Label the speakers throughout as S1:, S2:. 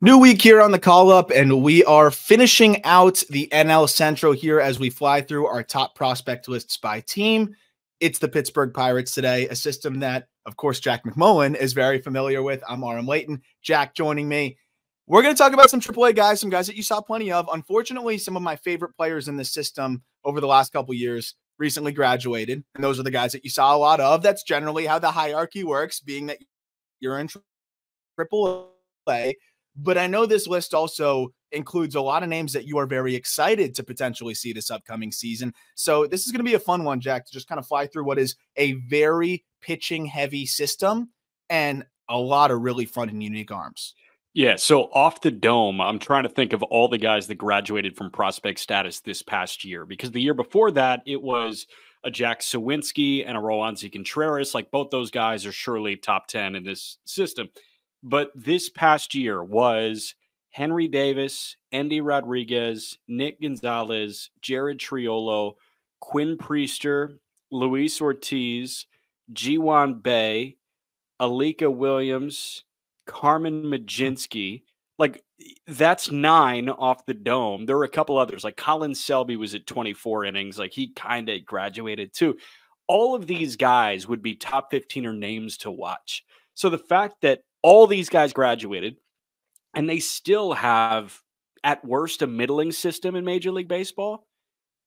S1: New week here on the call up, and we are finishing out the NL Central here as we fly through our top prospect lists by team. It's the Pittsburgh Pirates today, a system that, of course, Jack McMullen is very familiar with. I'm Aram Layton. Jack joining me. We're going to talk about some AAA guys, some guys that you saw plenty of. Unfortunately, some of my favorite players in this system over the last couple years recently graduated, and those are the guys that you saw a lot of. That's generally how the hierarchy works, being that you're in AAA. But I know this list also includes a lot of names that you are very excited to potentially see this upcoming season. So this is going to be a fun one, Jack, to just kind of fly through what is a very pitching heavy system and a lot of really fun and unique arms.
S2: Yeah, so off the dome, I'm trying to think of all the guys that graduated from prospect status this past year, because the year before that, it was a Jack Suwinski and a Roansy Contreras. Like, both those guys are surely top 10 in this system. But this past year was Henry Davis, Endy Rodriguez, Nick Gonzalez, Jared Triolo, Quinn Priester, Luis Ortiz, Ji-Hwan Bae, Alika Williams, Carmen Mlodzinski. Like, that's 9 off the dome. There were a couple others, like Colin Selby was at 24 innings. Like, he kind of graduated too. All of these guys would be top 15er names to watch. So the fact that all these guys graduated and they still have, at worst, a middling system in Major League Baseball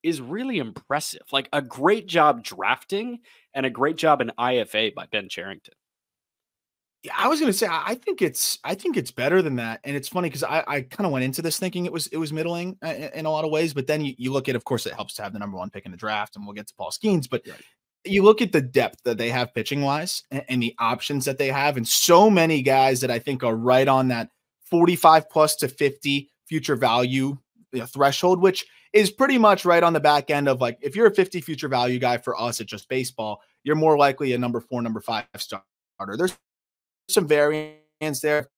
S2: is really impressive. Like, a great job drafting and a great job in IFA by Ben Cherington.
S1: Yeah, I was going to say, I think it's better than that. And it's funny because I kind of went into this thinking it was middling in a lot of ways. But then you look at, of course, it helps to have the #1 pick in the draft, and we'll get to Paul Skenes. But you look at the depth that they have pitching wise and the options that they have, and so many guys that I think are right on that 45 plus to 50 future value threshold, which is pretty much right on the back end of, like, if you're a 50 future value guy for us at just baseball, you're more likely a #4, #5 starter. There's some variance there.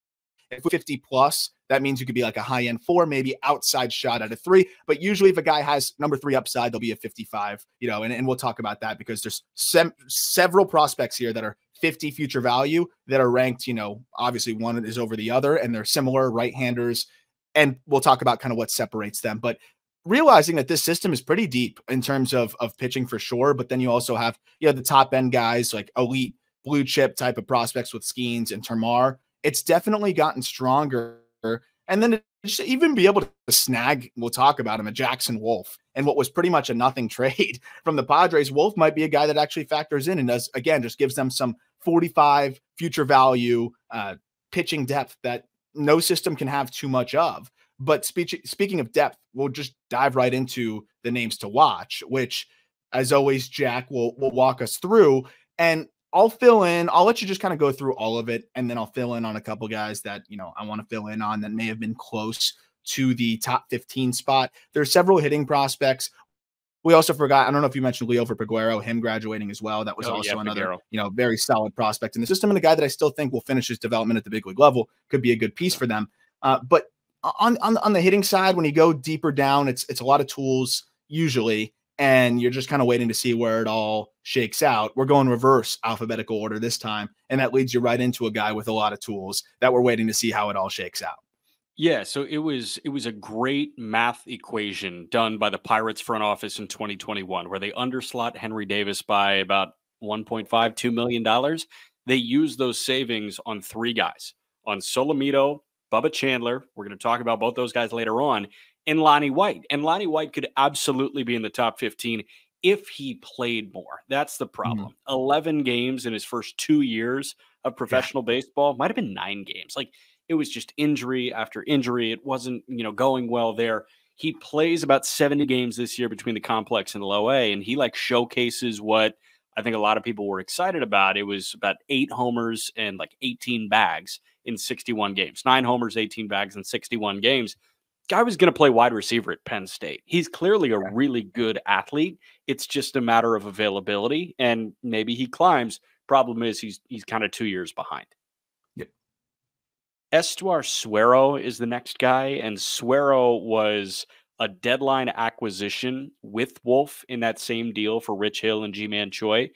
S1: If 50 plus, that means you could be like a high end 4, maybe outside shot at a 3. But usually if a guy has #3 upside, they'll be a 55, and we'll talk about that because there's several prospects here that are 50 future value that are ranked, obviously one is over the other, and they're similar right-handers. And we'll talk about kind of what separates them. But realizing that this system is pretty deep in terms of pitching for sure. But then you also have, the top end guys, like elite blue chip type of prospects with Skenes and TERMARR. It's definitely gotten stronger. And then to just even be able to snag, we'll talk about him, a Jackson Wolf, and what was pretty much a nothing trade from the Padres. Wolf might be a guy that actually factors in and does, again, just gives them some 45 future value pitching depth that no system can have too much of. But speaking of depth, we'll just dive right into the names to watch, which, as always, Jack will walk us through. And I'll fill in. I'll let you just kind of go through all of it, and then I'll fill in on a couple guys that, I want to fill in on that may have been close to the top 15 spot. There are several hitting prospects. We also forgot, I don't know if you mentioned Leo Verpeguero, him graduating as well. That was another, very solid prospect in the system, and a guy that I still think will finish his development at the big league level, could be a good piece for them. But on the hitting side, when you go deeper down, it's a lot of tools usually, and you're just kind of waiting to see where it all shakes out. We're going reverse alphabetical order this time, and that leads you right into a guy with a lot of tools that we're waiting to see how it all shakes out.
S2: Yeah, so it was a great math equation done by the Pirates front office in 2021, where they underslot Henry Davis by about $1.52 million. They used those savings on 3 guys, on SOLOMETO, BUBBA Chandler. We're going to talk about both those guys later on, and Lonnie White. And Lonnie White could absolutely be in the top 15 if he played more. That's the problem. 11 games in his first 2 years of professional baseball. Might have been 9 games. Like, it was just injury after injury. It wasn't, going well there. He plays about 70 games this year between the complex and low A, and he showcases what I think a lot of people were excited about. It was about 8 homers and 18 bags in 61 games. 9 homers, 18 bags in 61 games. Guy was going to play wide receiver at Penn State. He's clearly a really good athlete. It's just a matter of availability, and maybe he climbs. Problem is he's kind of 2 years behind.
S1: Yep.
S2: Estuar Suero is the next guy, and Suero was a deadline acquisition with Wolf in that same deal for Rich Hill and Ji-Man Choi.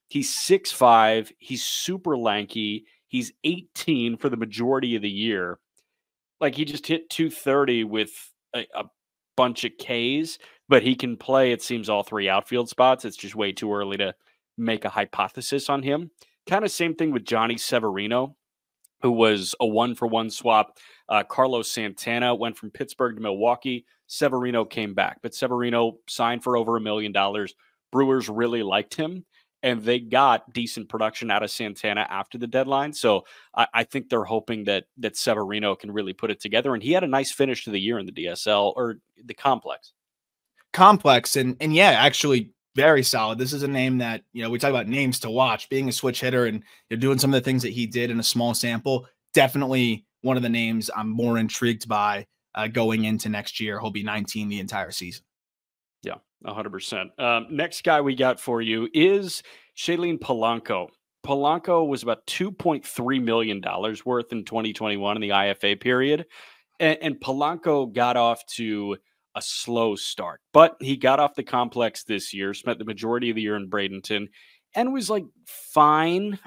S2: He's 6'5". He's super lanky. He's 18 for the majority of the year. Like, he just hit 230 with a bunch of Ks, but he can play, it seems, all three outfield spots. It's just way too early to make a hypothesis on him. Kind of same thing with Johnny Severino, who was a 1-for-1 swap. Carlos Santana went from Pittsburgh to Milwaukee. Severino came back, but Severino signed for over $1 million. Brewers really liked him, and they got decent production out of Santana after the deadline. So I think they're hoping that Severino can really put it together. And he had a nice finish to the year in the DSL, or the complex.
S1: And yeah, actually very solid. This is a name that, you know, we talk about names to watch. Being a switch hitter and you're doing some of the things that he did in a small sample, definitely one of the names I'm more intrigued by going into next year. He'll be 19 the entire season.
S2: Yeah, 100%. Next guy we got for you is Shailene Polanco. Polanco was about $2.3 million worth in 2021 in the IFA period. And Polanco got off to a slow start, but he got off the complex this year, spent the majority of the year in Bradenton, and was like fine.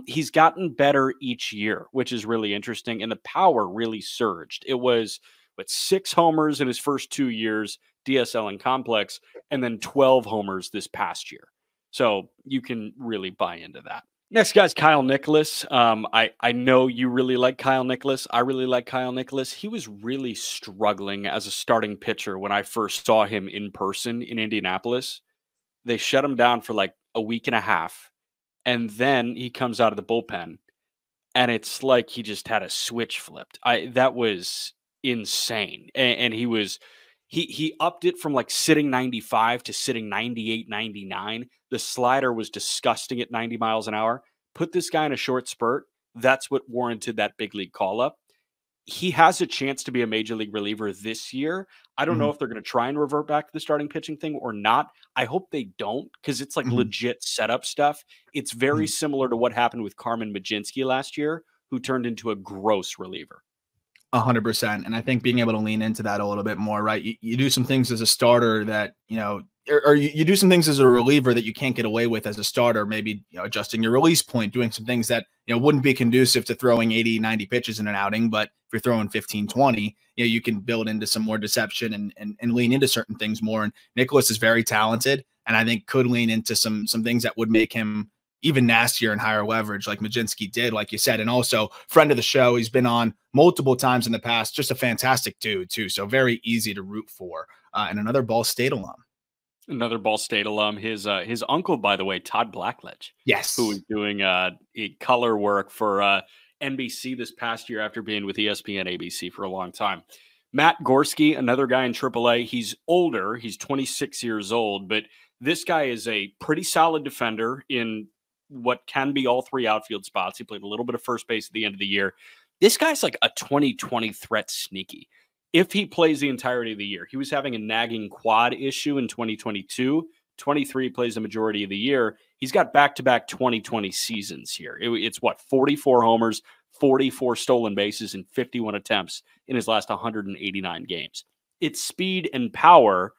S2: He's gotten better each year, which is really interesting. And the power really surged. It was with 6 homers in his first 2 years, DSL and complex, and then 12 homers this past year. So you can really buy into that. Next guy's Kyle Nicholas. I know you really like Kyle Nicholas. I really like Kyle Nicholas. He was really struggling as a starting pitcher when I first saw him in person in Indianapolis. They shut him down for like a week and a half, and then he comes out of the bullpen, and it's like he just had a switch flipped. That was insane, and he upped it from like sitting 95 to sitting 98, 99. The slider was disgusting at 90 miles an hour. Put this guy in a short spurt. That's what warranted that big league call up. He has a chance to be a major league reliever this year. I don't know if they're going to try and revert back to the starting pitching thing or not. I hope they don't, because it's like legit setup stuff. It's very similar to what happened with Carmen Mlodzinski last year, who turned into a gross reliever.
S1: 100%. And I think being able to lean into that a little bit more, right? You do some things as a starter that, you know, or you do some things as a reliever that you can't get away with as a starter, maybe, you know, adjusting your release point, doing some things that, you know, wouldn't be conducive to throwing 80, 90 pitches in an outing. But if you're throwing 15, 20, you know, you can build into some more deception and lean into certain things more. And Nicholas is very talented, and I think could lean into some things that would make him even nastier and higher leverage, like Mlodzinski did, like you said. And also, friend of the show, he's been on multiple times in the past. Just a fantastic dude too, so very easy to root for. And another Ball State alum.
S2: Another Ball State alum. His uncle, by the way, Todd Blackledge,
S1: yes,
S2: who was doing color work for NBC this past year after being with ESPN ABC for a long time. Matt Gorski, another guy in AAA. He's older. He's 26 years old, but this guy is a pretty solid defender in what can be all 3 outfield spots. He played a little bit of first base at the end of the year. This guy's like a 2020 threat sneaky. If he plays the entirety of the year, he was having a nagging quad issue in 2022. 23 plays the majority of the year. He's got back-to-back 2020 seasons here. It's what, 44 homers, 44 stolen bases, and 51 attempts in his last 189 games. It's speed and power.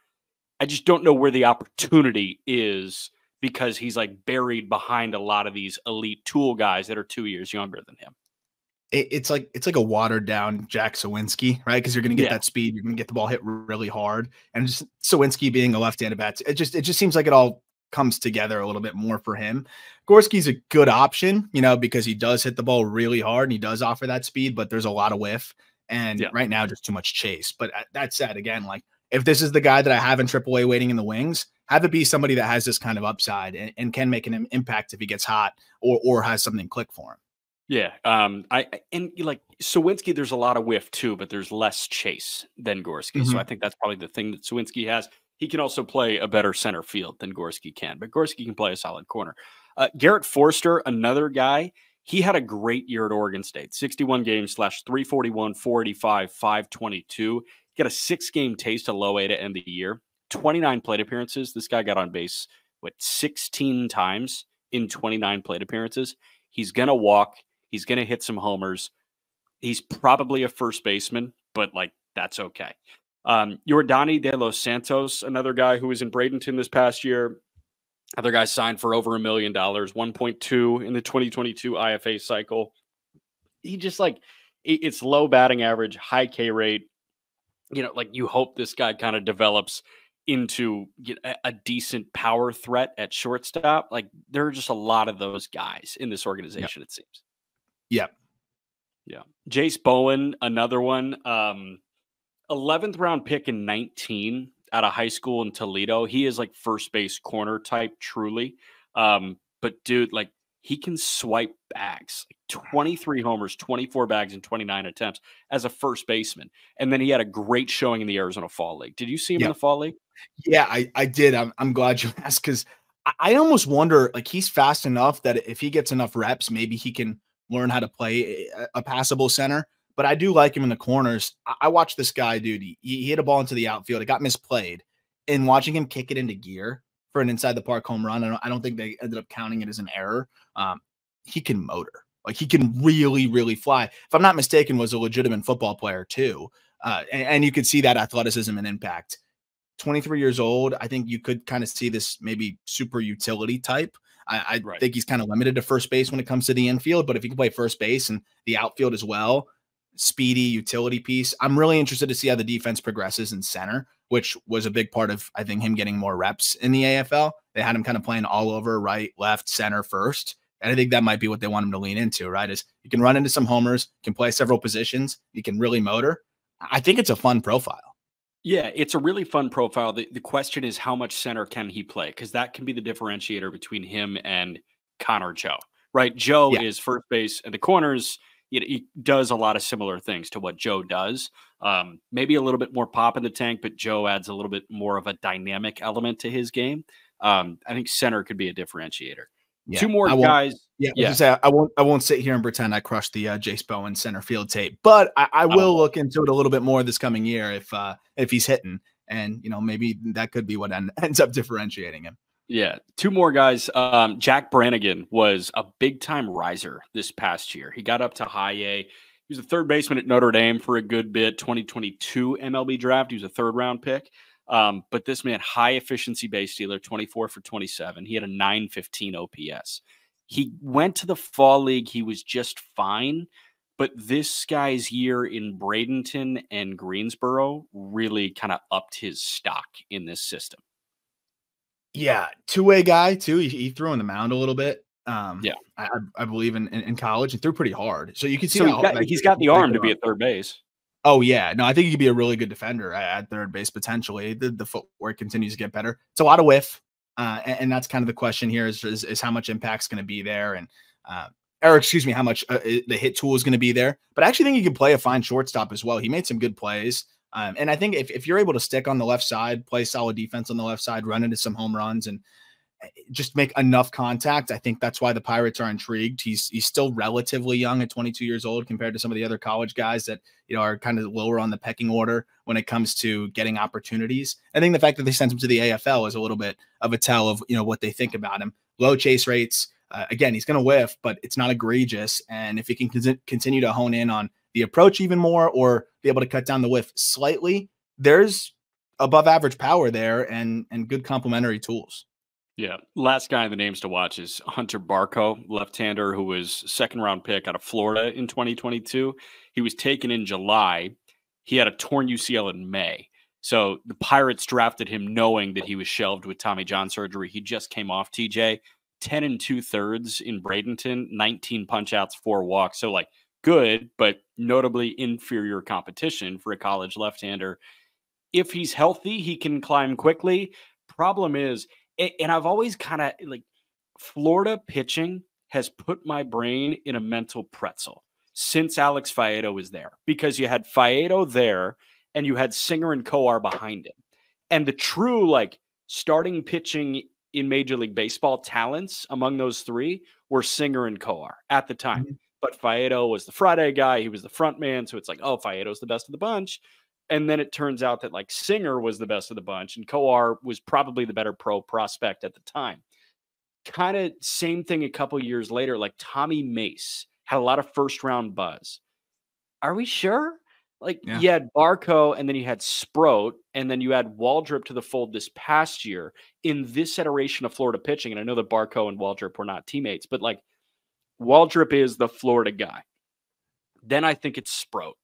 S2: I just don't know where the opportunity is, because he's like buried behind a lot of these elite tool guys that are 2 years younger than him.
S1: It's like a watered down Jack Sawinski, right? Because you're going to get that speed, you're going to get the ball hit really hard, and just Sawinski being a left-handed bat, it just seems like it all comes together a little bit more for him. Gorski's a good option, you know, because he does hit the ball really hard and he does offer that speed, but there's a lot of whiff, and right now just too much chase. But that said, again, like if this is the guy that I have in AAA waiting in the wings, have it be somebody that has this kind of upside and can make an impact if he gets hot or has something click for him.
S2: Yeah. And like Sawinski, there's a lot of whiff too, but there's less chase than Gorski. So I think that's probably the thing that Sawinski has. He can also play a better center field than Gorski can, but Gorski can play a solid corner. Garrett Forster, another guy, he had a great year at Oregon State. 61 games / 341, 485, 522. He got a 6-game taste of low A to end the year. 29 plate appearances. This guy got on base, 16 times in 29 plate appearances. He's going to walk. He's going to hit some homers. He's probably a first baseman, but like that's okay. Yordani De Los Santos, another guy who was in Bradenton this past year. Other guy signed for over $1 million, 1.2 in the 2022 IFA cycle. He just like, It's low batting average, high K rate. You know, like you hope this guy kind of develops into a decent power threat at shortstop. Like there are just a lot of those guys in this
S1: Yep.
S2: organization, it seems.
S1: Yep.
S2: Yeah. Jace Bowen, another one. 11th round pick in 19 out of high school in Toledo. He is like first base corner type, truly. But dude, like he can swipe bags, like 23 homers, 24 bags, and 29 attempts as a first baseman. And then he had a great showing in the Arizona Fall League. Did you see him in the Fall League?
S1: Yeah, I did. I'm glad you asked because I almost wonder, like, he's fast enough that if he gets enough reps, maybe he can learn how to play a passable center. But I do like him in the corners. I watched this guy, dude. He hit a ball into the outfield. It got misplayed. And watching him kick it into gear for an inside the park home run, I don't think they ended up counting it as an error. He can motor. Like, he can really, really fly. If I'm not mistaken, was a legitimate football player too. And you could see that athleticism and impact. 23 years old, I think you could kind of see this maybe super utility type. I
S2: Right.
S1: think he's kind of limited to first base when it comes to the infield, but if he can play first base and the outfield as well, speedy utility piece. I'm really interested to see how the defense progresses in center, which was a big part of, I think, him getting more reps in the AFL. They had him kind of playing all over, right, left, center, first. And I think that might be what they want him to lean into, right? Is you can run into some homers, can play several positions, you can really motor. I think it's a fun profile.
S2: Yeah, it's a really fun profile. The question is how much center can he play? Because that can be the differentiator between him and Connor Joe, right? Joe
S1: Yeah.
S2: is first base and the corners. He does a lot of similar things to what Joe does. Maybe a little bit more pop in the tank, but Joe adds a little bit more of a dynamic element to his game. I think center could be a differentiator.
S1: Yeah,
S2: Two more
S1: I won't.
S2: guys.
S1: Yeah, I was
S2: Yeah.
S1: gonna say I won't sit here and pretend I crushed the Jace Bowen center field tape, but I will look into it a little bit more this coming year if he's hitting, and maybe that could be what ends up differentiating him.
S2: Yeah, two more guys. Jack Brannigan was a big time riser this past year. He got up to high A. He was a third baseman at Notre Dame for a good bit. 2022 MLB draft. He was a third round pick. But this man, high efficiency base stealer, 24 for 27. He had a 915 OPS. He went to the fall league. He was just fine. But this guy's year in Bradenton and Greensboro really kind of upped his stock in this system.
S1: Yeah, two-way guy too. He threw on the mound a little bit.
S2: Yeah,
S1: I believe in college and threw pretty hard. So you can see
S2: so
S1: how
S2: he's got the arm to be at third base.
S1: Oh yeah, no, I think he could be a really good defender at third base potentially. The footwork continues to get better. It's a lot of whiff, and that's kind of the question here: is how much impact's going to be there, and or excuse me, how much the hit tool is going to be there. But I actually think he can play a fine shortstop as well. He made some good plays. And I think if you're able to stick on the left side, play solid defense on the left side, run into some home runs, and just make enough contact, I think that's why the Pirates are intrigued. He's still relatively young at 22 years old compared to some of the other college guys that are kind of lower on the pecking order when it comes to getting opportunities. I think the fact that they sent him to the AFL is a little bit of a tell of what they think about him. Low chase rates. Again, he's going to whiff, but it's not egregious. And if he can continue to hone in on the approach even more or be able to cut down the whiff slightly, there's above average power there and good complementary tools.
S2: Yeah. Last guy in the names to watch is Hunter Barco, left-hander who was second round pick out of Florida in 2022. He was taken in July. He had a torn UCL in May. So the Pirates drafted him knowing that he was shelved with Tommy John surgery. He just came off TJ, 10 2/3 in Bradenton, 19 punch outs, 4 walks. So like good, but notably inferior competition for a college left-hander. If he's healthy, he can climb quickly. Problem is, and I've always kind of like Florida pitching has put my brain in a mental pretzel since Alex Faedo was there, because you had Faedo there and you had Singer and Coar behind him. And the true like starting pitching in Major League Baseball talents among those three were Singer and Coar at the time.
S1: Mm-hmm.
S2: But Faedo was the Friday guy. He was the front man. So it's like, oh, Faedo's the best of the bunch. And then it turns out that like Singer was the best of the bunch and Coar was probably the better pro prospect at the time. Kind of same thing a couple years later, like Tommy Mace had a lot of first round buzz. Are we sure? Like you had Barco and then you had Sproat and then you had Waldrop to the fold this past year in this iteration of Florida pitching. And I know that Barco and Waldrop were not teammates, but like Waldrop is the Florida guy. Then I think it's Sproat.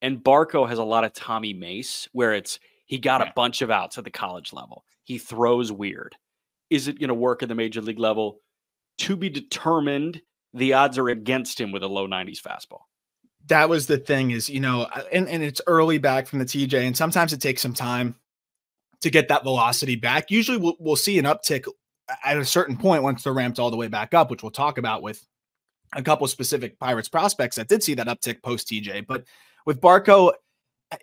S2: And Barco has a lot of Tommy Mace, where he got a bunch of outs at the college level. He throws weird. Is it going to work at the major league level? To be determined. The odds are against him with a low 90s fastball.
S1: That was the thing is, and it's early back from the TJ, and sometimes it takes some time to get that velocity back. Usually we'll see an uptick at a certain point once they're ramped all the way back up, which we'll talk about with a couple specific Pirates prospects that did see that uptick post TJ. But with Barco,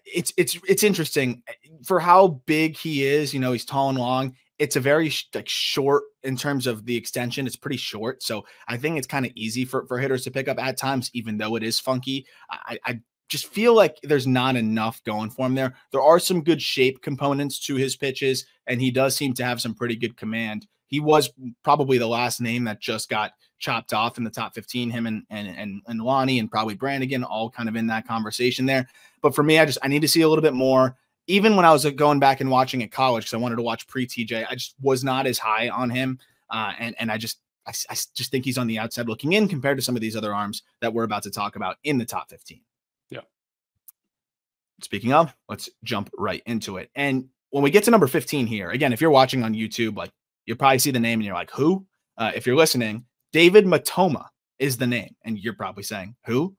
S1: it's interesting for how big he is. He's tall and long. It's a very short in terms of the extension. It's pretty short. So I think it's kind of easy for hitters to pick up at times, even though it is funky. I just feel like there's not enough going for him there. There are some good shape components to his pitches, and he does seem to have some pretty good command. He was probably the last name that just got chopped off in the top 15, him and Lonnie and probably Brannigan, all kind of in that conversation there. But for me, I need to see a little bit more. Even when I was going back and watching at college, because I wanted to watch pre-TJ, I just was not as high on him. And I just think he's on the outside looking in compared to some of these other arms that we're about to talk about in the top 15.
S2: Yeah.
S1: Speaking of, let's jump right into it. And when we get to number 15 here, again, if you're watching on YouTube, like you'll probably see the name and you're like, who? If you're listening, David MATOMA is the name. And you're probably saying, who?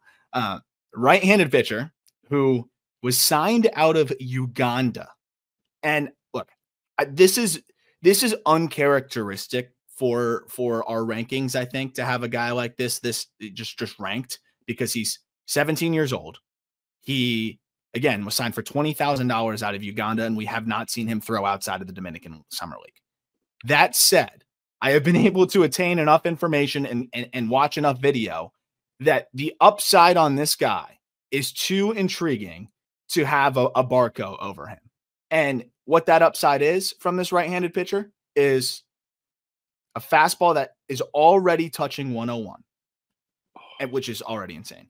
S1: Right-handed pitcher who was signed out of Uganda. And look, this is uncharacteristic for our rankings, I think, to have a guy like this just ranked, because he's 17 years old. He, again, was signed for $20,000 out of Uganda, and we have not seen him throw outside of the Dominican Summer League. That said, I have been able to attain enough information and watch enough video that the upside on this guy is too intriguing to have a Barco over him. And what that upside is from this right-handed pitcher is a fastball that is already touching 101, which is already insane.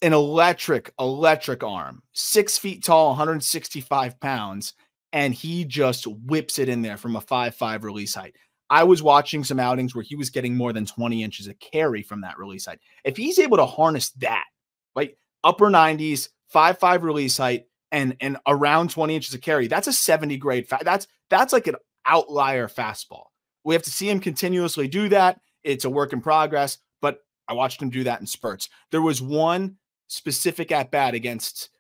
S1: An electric arm, 6 feet tall, 165 pounds, and he just whips it in there from a 5.5 release height. I was watching some outings where he was getting more than 20 inches of carry from that release height. If he's able to harness that, like upper 90s, 5.5 release height, and around 20 inches of carry, that's a 70 grade. That's like an outlier fastball. We have to see him continuously do that. It's a work in progress, but I watched him do that in spurts. There was one specific at bat against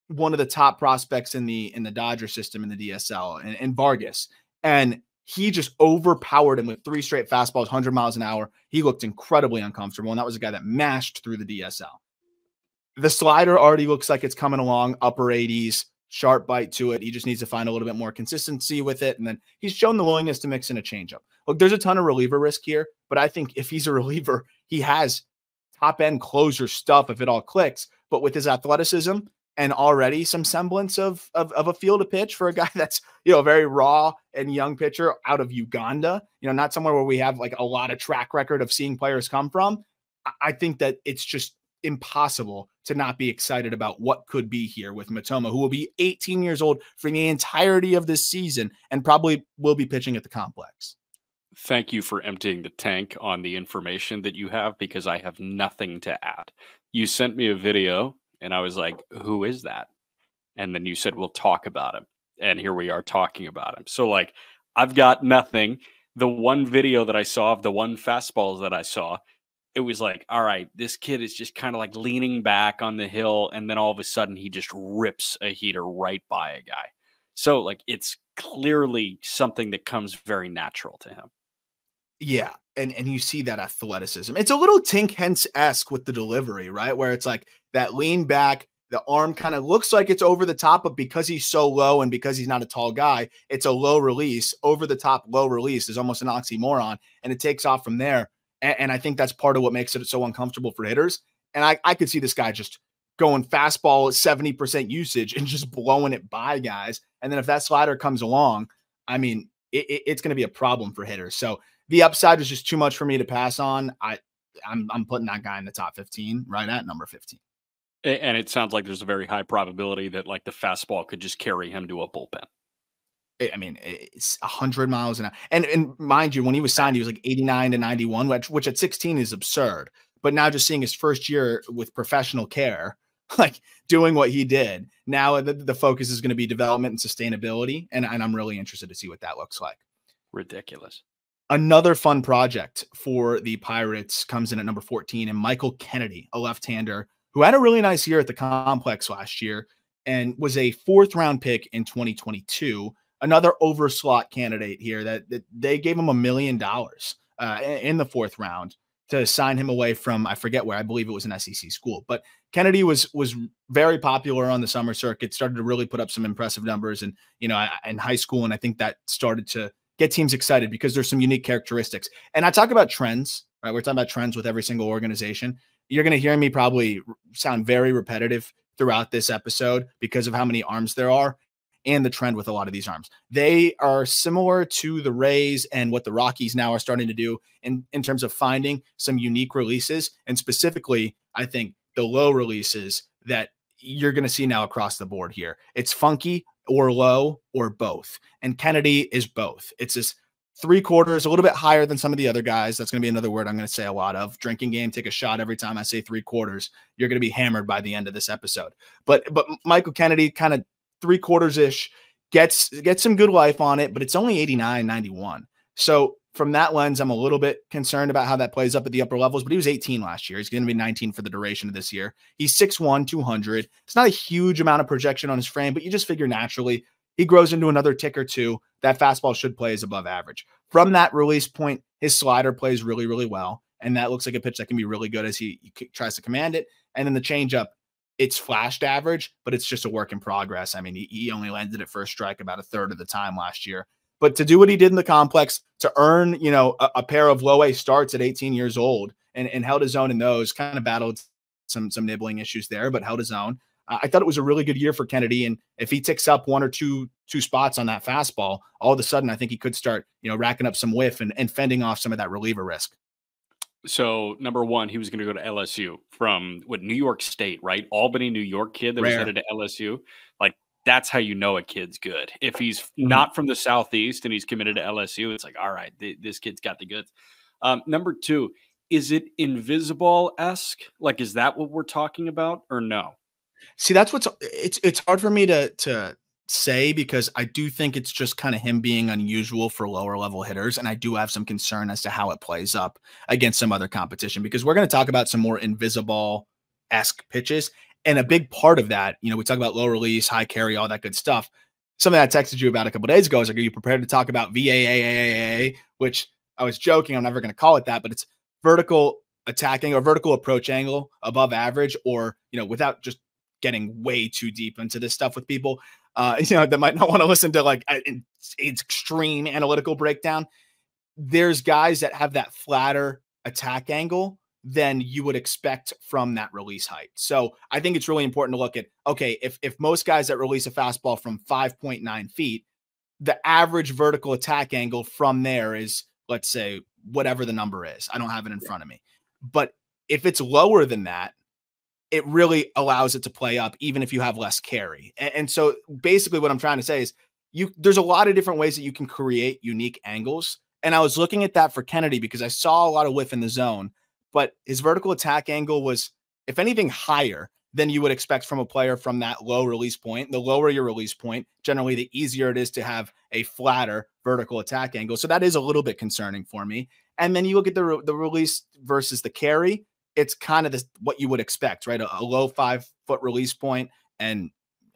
S1: one of the top prospects in the Dodger system in the DSL, and Vargas, and he just overpowered him with 3 straight fastballs, 100 miles an hour. He looked incredibly uncomfortable, and that was a guy that mashed through the DSL. The slider already looks like it's coming along, upper 80s, sharp bite to it. He just needs to find a little bit more consistency with it. And then he's shown the willingness to mix in a changeup. Look, there's a ton of reliever risk here, but I think if he's a reliever, he has top end closer stuff if it all clicks. But with his athleticism and already some semblance of a feel to pitch for a guy that's, a very raw and young pitcher out of Uganda, not somewhere where we have like a lot of track record of seeing players come from. I think that it's just impossible to not be excited about what could be here with MATOMA, who will be 18 years old for the entirety of this season and probably will be pitching at the complex.
S2: Thank you for emptying the tank on the information that you have, because I have nothing to add. You sent me a video and I was like, who is that? And then you said, we'll talk about him. And here we are talking about him. So like, I've got nothing. The one video that I saw of the one fastballs that I saw, it was like, all right, this kid is just kind of like leaning back on the hill, and then all of a sudden he just rips a heater right by a guy. So like, it's clearly something that comes very natural to him.
S1: Yeah, and you see that athleticism. It's a little Tink Hence-esque with the delivery, right? Where it's like that lean back, the arm kind of looks like it's over the top, but because he's so low and because he's not a tall guy, it's a low release. Over the top low release is almost an oxymoron, and it takes off from there. And I think that's part of what makes it so uncomfortable for hitters. And I could see this guy just going fastball at 70% usage and just blowing it by guys. And then if that slider comes along, I mean, it's going to be a problem for hitters. So the upside is just too much for me to pass on. I'm putting that guy in the top 15, right at number 15.
S2: And it sounds like there's a very high probability that like the fastball could just carry him to a bullpen.
S1: I mean, it's 100 miles an hour. And mind you, when he was signed, he was like 89 to 91, which at 16 is absurd. but now just seeing his first year with professional care, like doing what he did, now the focus is going to be development and sustainability. And I'm really interested to see what that looks like.
S2: Ridiculous.
S1: Another fun project for the Pirates comes in at number 14, and Michael Kennedy, a left-hander who had a really nice year at the complex last year and was a 4th-round pick in 2022. Another overslot candidate here that they gave him $1 million in the 4th round to sign him away from, I forget where, I believe it was an SEC school. But Kennedy was very popular on the summer circuit, started to really put up some impressive numbers, and in high school, and I think that started to get teams excited because there's some unique characteristics. And I talk about trends, right? We're talking about trends with every single organization. You're going to hear me probably sound very repetitive throughout this episode because of how many arms there are and the trend with a lot of these arms. They are similar to the Rays and what the Rockies now are starting to do in terms of finding some unique releases. And specifically, I think the low releases that you're going to see now across the board here. It's funky or low or both. And Kennedy is both. It's this 3/4, a little bit higher than some of the other guys. That's going to be another word I'm going to say a lot of. Drinking game, take a shot every time I say 3/4. You're going to be hammered by the end of this episode. But Michael Kennedy kind of 3/4-ish gets some good life on it, but it's only 89, 91. So from that lens, I'm a little bit concerned about how that plays up at the upper levels, but he was 18 last year. He's going to be 19 for the duration of this year. He's 6'1", 200. It's not a huge amount of projection on his frame, but you just figure naturally he grows into another tick or two. That fastball should play as above average. From that release point, his slider plays really, really well. And that looks like a pitch that can be really good as he tries to command it. And then the changeup, it's flashed average, but it's just a work in progress. I mean, he only landed at first strike about 1/3 of the time last year. But to do what he did in the complex, to earn, a pair of low A starts at 18 years old and held his own in those, kind of battled some nibbling issues there, but held his own. I thought it was a really good year for Kennedy. And if he ticks up 1 or 2 spots on that fastball, all of a sudden, I think he could start, racking up some whiff and fending off some of that reliever risk.
S2: So number one, he was going to go to LSU from New York State, right? Albany, New York kid that was headed to LSU. Like, that's how you know a kid's good. If he's not from the Southeast and he's committed to LSU, it's like, all right, this kid's got the goods. Number two, is it Invisible-esque? Like, is that what we're talking about or no?
S1: See, that's it's hard for me to say because I do think it's just kind of him being unusual for lower level hitters. And I do have some concern as to how it plays up against some other competition, because we're going to talk about some more Invisible-esque pitches. And a big part of that, we talk about low release, high carry, all that good stuff. Something I texted you about a couple of days ago is like, are you prepared to talk about VAAAA, which I was joking, I'm never going to call it that, but it's vertical attacking or vertical approach angle above average, or, without just getting way too deep into this stuff with people, that might not want to listen to like it's extreme analytical breakdown. There's guys that have that flatter attack angle than you would expect from that release height. So I think it's really important to look at, okay, if most guys that release a fastball from 5.9 feet, the average vertical attack angle from there is, let's say, whatever the number is. I don't have it in front of me. But if it's lower than that, it really allows it to play up, even if you have less carry. And so basically what I'm trying to say is there's a lot of different ways that you can create unique angles. And I was looking at that for Kennedy because I saw a lot of whiff in the zone, but his vertical attack angle was, if anything, higher than you would expect from a player from that low release point. The lower your release point, generally the easier it is to have a flatter vertical attack angle. So that is a little bit concerning for me. And then you look at the release versus the carry. It's kind of what you would expect, right? A low 5-foot release point and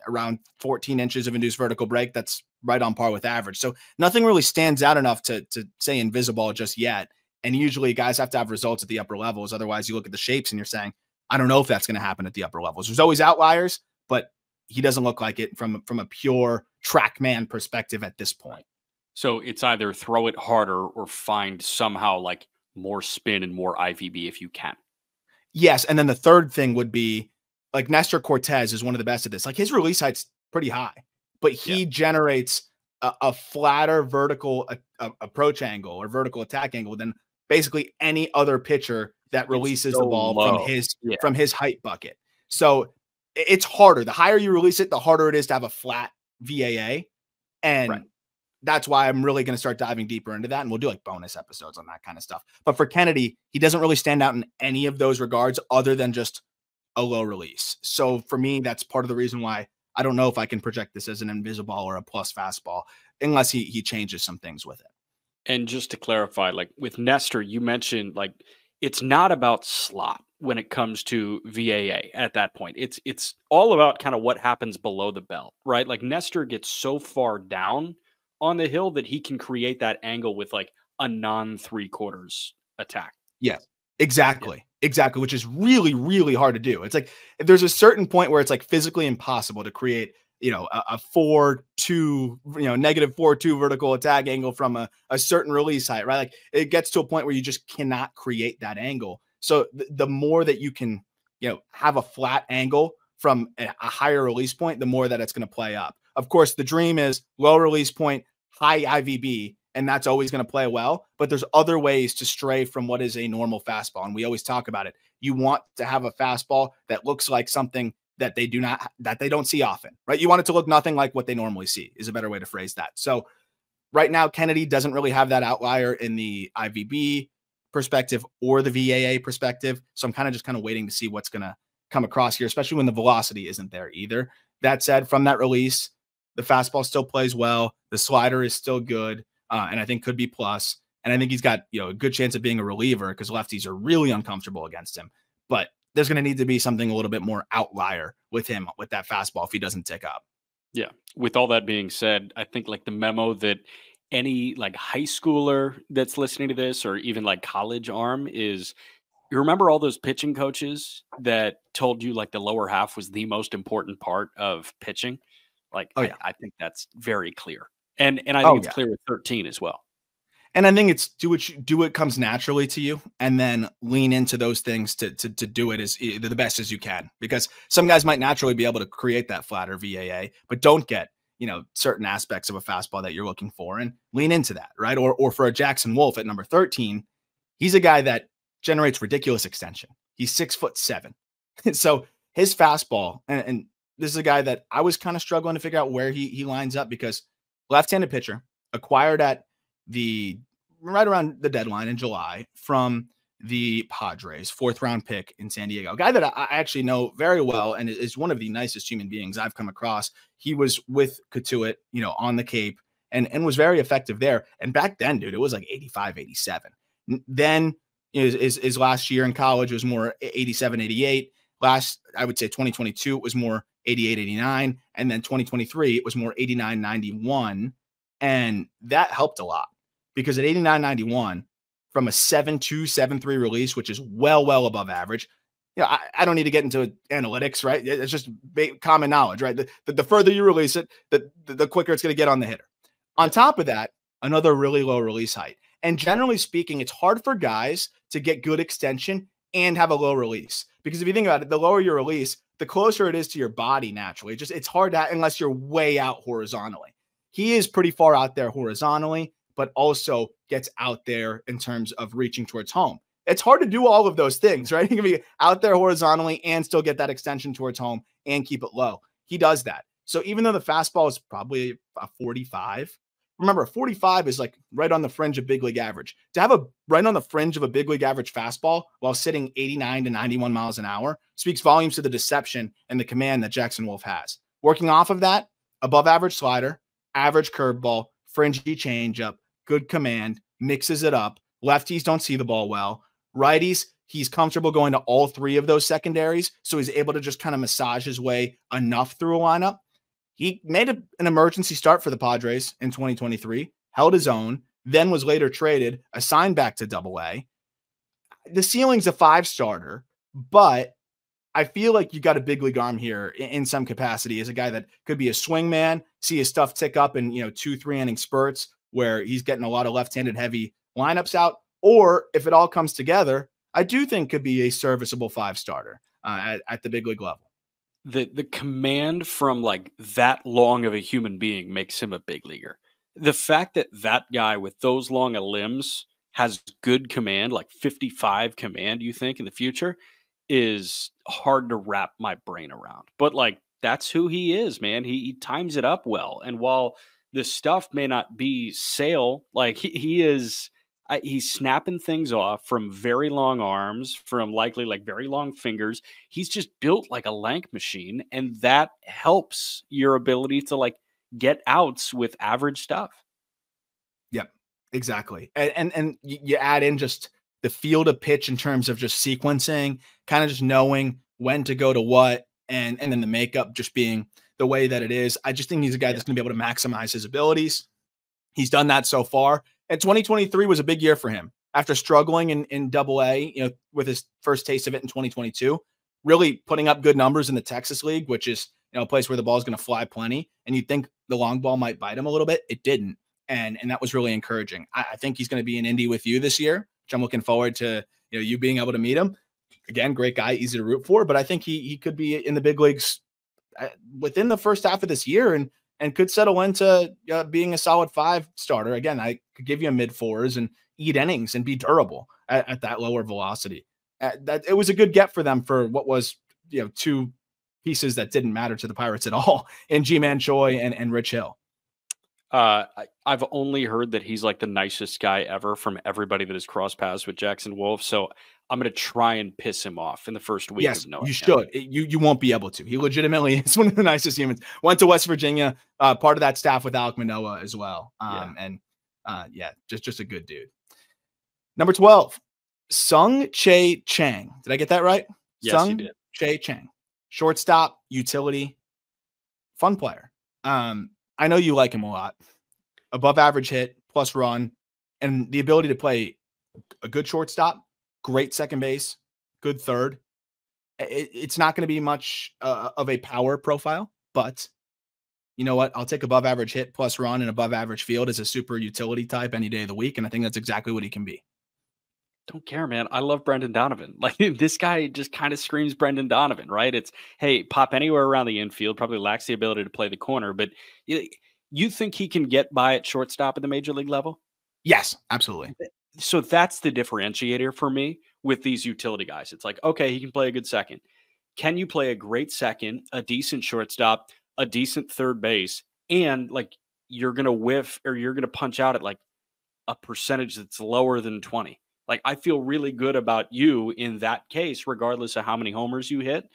S1: around 14 inches of induced vertical break. That's right on par with average. So nothing really stands out enough to say invisible just yet. And usually guys have to have results at the upper levels. Otherwise you look at the shapes and you're saying, I don't know if that's going to happen at the upper levels. There's always outliers, but he doesn't look like it from a pure TrackMan perspective at this point.
S2: So it's either throw it harder or find somehow like more spin and more IVB if you can.
S1: Yes. And then the third thing would be like Nestor Cortez is one of the best at this. Like his release height's pretty high, but he generates a flatter vertical approach angle or vertical attack angle than basically any other pitcher that releases the ball from his height bucket. So it's harder. The higher you release it, the harder it is to have a flat VAA. And that's why I'm really going to start diving deeper into that. And we'll do like bonus episodes on that kind of stuff. But for Kennedy, he doesn't really stand out in any of those regards other than just a low release. So for me, that's part of the reason why I don't know if I can project this as an invisible or a plus fastball unless he changes some things with it.
S2: And just to clarify, like with Nestor, you mentioned like it's not about slot when it comes to VAA at that point. It's all about kind of what happens below the belt, right? Like Nestor gets so far down on the hill that he can create that angle with like a non 3/4 attack.
S1: Yes, exactly. Exactly. Which is really, really hard to do. It's like if there's a certain point where it's like physically impossible to create, a 4-2, -4-2 vertical attack angle from a certain release height, right? Like it gets to a point where you just cannot create that angle. So the more that you can, have a flat angle from a higher release point, the more that it's going to play up. Of course, the dream is low release point, high IVB, and that's always going to play well. But there's other ways to stray from what is a normal fastball. And we always talk about it. You want to have a fastball that looks like something that they don't see often, right? You want it to look nothing like what they normally see is a better way to phrase that. So right now, Kennedy doesn't really have that outlier in the IVB perspective or the VAA perspective. So I'm kind of waiting to see what's going to come across here, especially when the velocity isn't there either. That said, from that release, the fastball still plays well. The slider is still good. And I think could be plus. And I think he's got, a good chance of being a reliever because lefties are really uncomfortable against him. But there's going to need to be something a little bit more outlier with him with that fastball if he doesn't tick up.
S2: Yeah. With all that being said, I think like the memo that any like high schooler that's listening to this or even like college arm is, you remember all those pitching coaches that told you like the lower half was the most important part of pitching? Like,
S1: oh, yeah.
S2: I think that's very clear. And I think it's clear with 13 as well.
S1: And I think it's do what comes naturally to you and then lean into those things to do it as the best as you can, because some guys might naturally be able to create that flatter VAA, but don't get, certain aspects of a fastball that you're looking for and lean into that. Right. Or for a Jackson Wolf at number 13, he's a guy that generates ridiculous extension. He's 6'7". So his fastball, and this is a guy that I was kind of struggling to figure out where he lines up because left-handed pitcher acquired at right around the deadline in July from the Padres, 4th round pick in San Diego, a guy that I actually know very well and is one of the nicest human beings I've come across. He was with Katuit, on the Cape and was very effective there. And back then, dude, it was like 85, 87. Then is last year in college, it was more 87, 88. I would say 2022, it was more 88, 89. And then 2023, it was more 89, 91. And that helped a lot because at 89, 91, from a 7.2, 7.3 release, which is well above average. I don't need to get into analytics, right? It's just common knowledge, right? The further you release it, the quicker it's going to get on the hitter. On top of that, another really low release height. And generally speaking, it's hard for guys to get good extension and have a low release. Because if you think about it, the lower your release, the closer it is to your body naturally. It's hard to, unless you're way out horizontally. He is pretty far out there horizontally, but also gets out there in terms of reaching towards home. It's hard to do all of those things, right? You can be out there horizontally and still get that extension towards home and keep it low. He does that. So even though the fastball is probably a 45, remember, 45 is like right on the fringe of big league average. To have a right on the fringe of a big league average fastball while sitting 89 to 91 miles an hour speaks volumes to the deception and the command that Jackson Wolf has. Working off of that, above average slider, average curveball, fringy changeup, good command, mixes it up. Lefties don't see the ball well. Righties, he's comfortable going to all three of those secondaries, so he's able to just kind of massage his way enough through a lineup. He made an emergency start for the Padres in 2023, held his own, then was later traded, assigned back to Double-A. The ceiling's a 5-starter, but I feel like you got a big league arm here in some capacity as a guy that could be a swing man, see his stuff tick up in 2-3 inning spurts where he's getting a lot of left-handed heavy lineups out. Or if it all comes together, I do think could be a serviceable 5-starter at the big league level.
S2: The command from like that long of a human being makes him a big leaguer. The fact that that guy with those long of limbs has good command, like 55 command, you think in the future, is hard to wrap my brain around. But like, that's who he is, man. He times it up well. And while the stuff may not be Sale. Like he is, he's snapping things off from very long arms, from likely like very long fingers. He's just built like a lank machine, and that helps your ability to like get outs with average stuff.
S1: Yep, exactly. And you add in just the field of pitch in terms of just sequencing, kind of just knowing when to go to what, and then the makeup just being the way that it is. I just think he's a guy that's going to be able to maximize his abilities. He's done that so far. And 2023 was a big year for him after struggling in Double A, you know, with his first taste of it in 2022, really putting up good numbers in the Texas League, which is, you know, a place where the ball is going to fly plenty. And you'd think the long ball might bite him a little bit. It didn't. And that was really encouraging. I think he's going to be in Indy with you this year, which I'm looking forward to, you know, you being able to meet him. Again, great guy, easy to root for, but I think he could be in the big leagues within the first half of this year and could settle into being a solid 5 starter. Again, I could give you a mid-4s and eat innings and be durable at that lower velocity. That it was a good get for them for what was, you know, 2 pieces that didn't matter to the Pirates at all in Ji-Man Choi and Rich Hill.
S2: I've only heard that he's like the nicest guy ever from everybody that has crossed paths with Jackson Wolf. So I'm going to try and piss him off in the first week.
S1: Yes,
S2: of knowing
S1: you
S2: him.
S1: should. You won't be able to. He legitimately is one of the nicest humans. Went to West Virginia, part of that staff with Alek Manoah as well. Yeah, just a good dude. Number 12, TSUNG-CHE CHENG. Did I get that right?
S2: Yes, you did.
S1: TSUNG-CHE CHENG. Shortstop, utility, fun player. I know you like him a lot. Above average hit, plus run, and the ability to play a good shortstop, great second base, good third. It's not going to be much of a power profile, but you know what? I'll take above average hit plus run and above average field as a super utility type any day of the week, and I think that's exactly what he can be.
S2: Don't care, man. I love Brendan Donovan. Like this guy just kind of screams Brendan Donovan, right? It's, hey, pop anywhere around the infield, probably lacks the ability to play the corner, but you think he can get by at shortstop at the major league level?
S1: Yes, absolutely.
S2: So that's the differentiator for me with these utility guys. It's like, okay, he can play a good second. Can you play a great second, a decent shortstop, a decent third base, and like you're going to whiff or you're going to punch out at like a percentage that's lower than 20? Like, I feel really good about you in that case, regardless of how many homers you hit.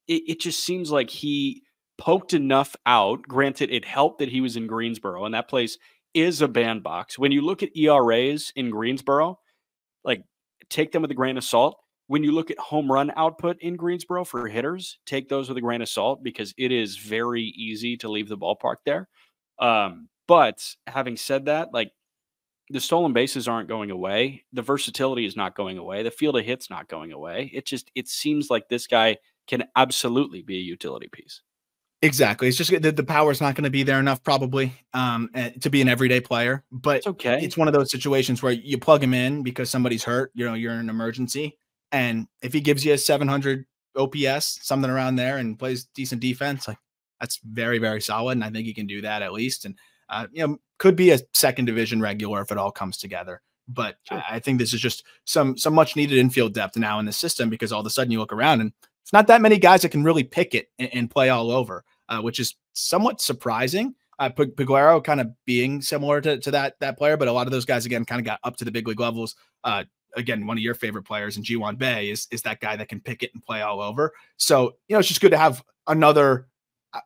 S2: It just seems like he poked enough out. Granted, it helped that he was in Greensboro, and that place is a bandbox. When you look at ERAs in Greensboro, like, take them with a grain of salt. When you look at home run output in Greensboro for hitters, take those with a grain of salt because it is very easy to leave the ballpark there. But having said that, like, the stolen bases aren't going away. The versatility is not going away. The field of hits not going away. It seems like this guy can absolutely be a utility piece.
S1: Exactly. It's just the power is not going to be there enough probably to be an everyday player, but
S2: it's okay.
S1: It's one of those situations where you plug him in because somebody's hurt, you know, you're in an emergency. And if he gives you a 700 OPS, something around there, and plays decent defense, like that's very, very solid. And I think he can do that at least. And, you know, could be a second division regular if it all comes together. But sure. I think this is just some much needed infield depth now in the system because all of a sudden you look around and it's not that many guys that can really pick it and play all over, which is somewhat surprising. Peguero kind of being similar to that player, but a lot of those guys, again, kind of got up to the big league levels. Again, one of your favorite players in Ji-Won Bae is that guy that can pick it and play all over. So, you know, it's just good to have another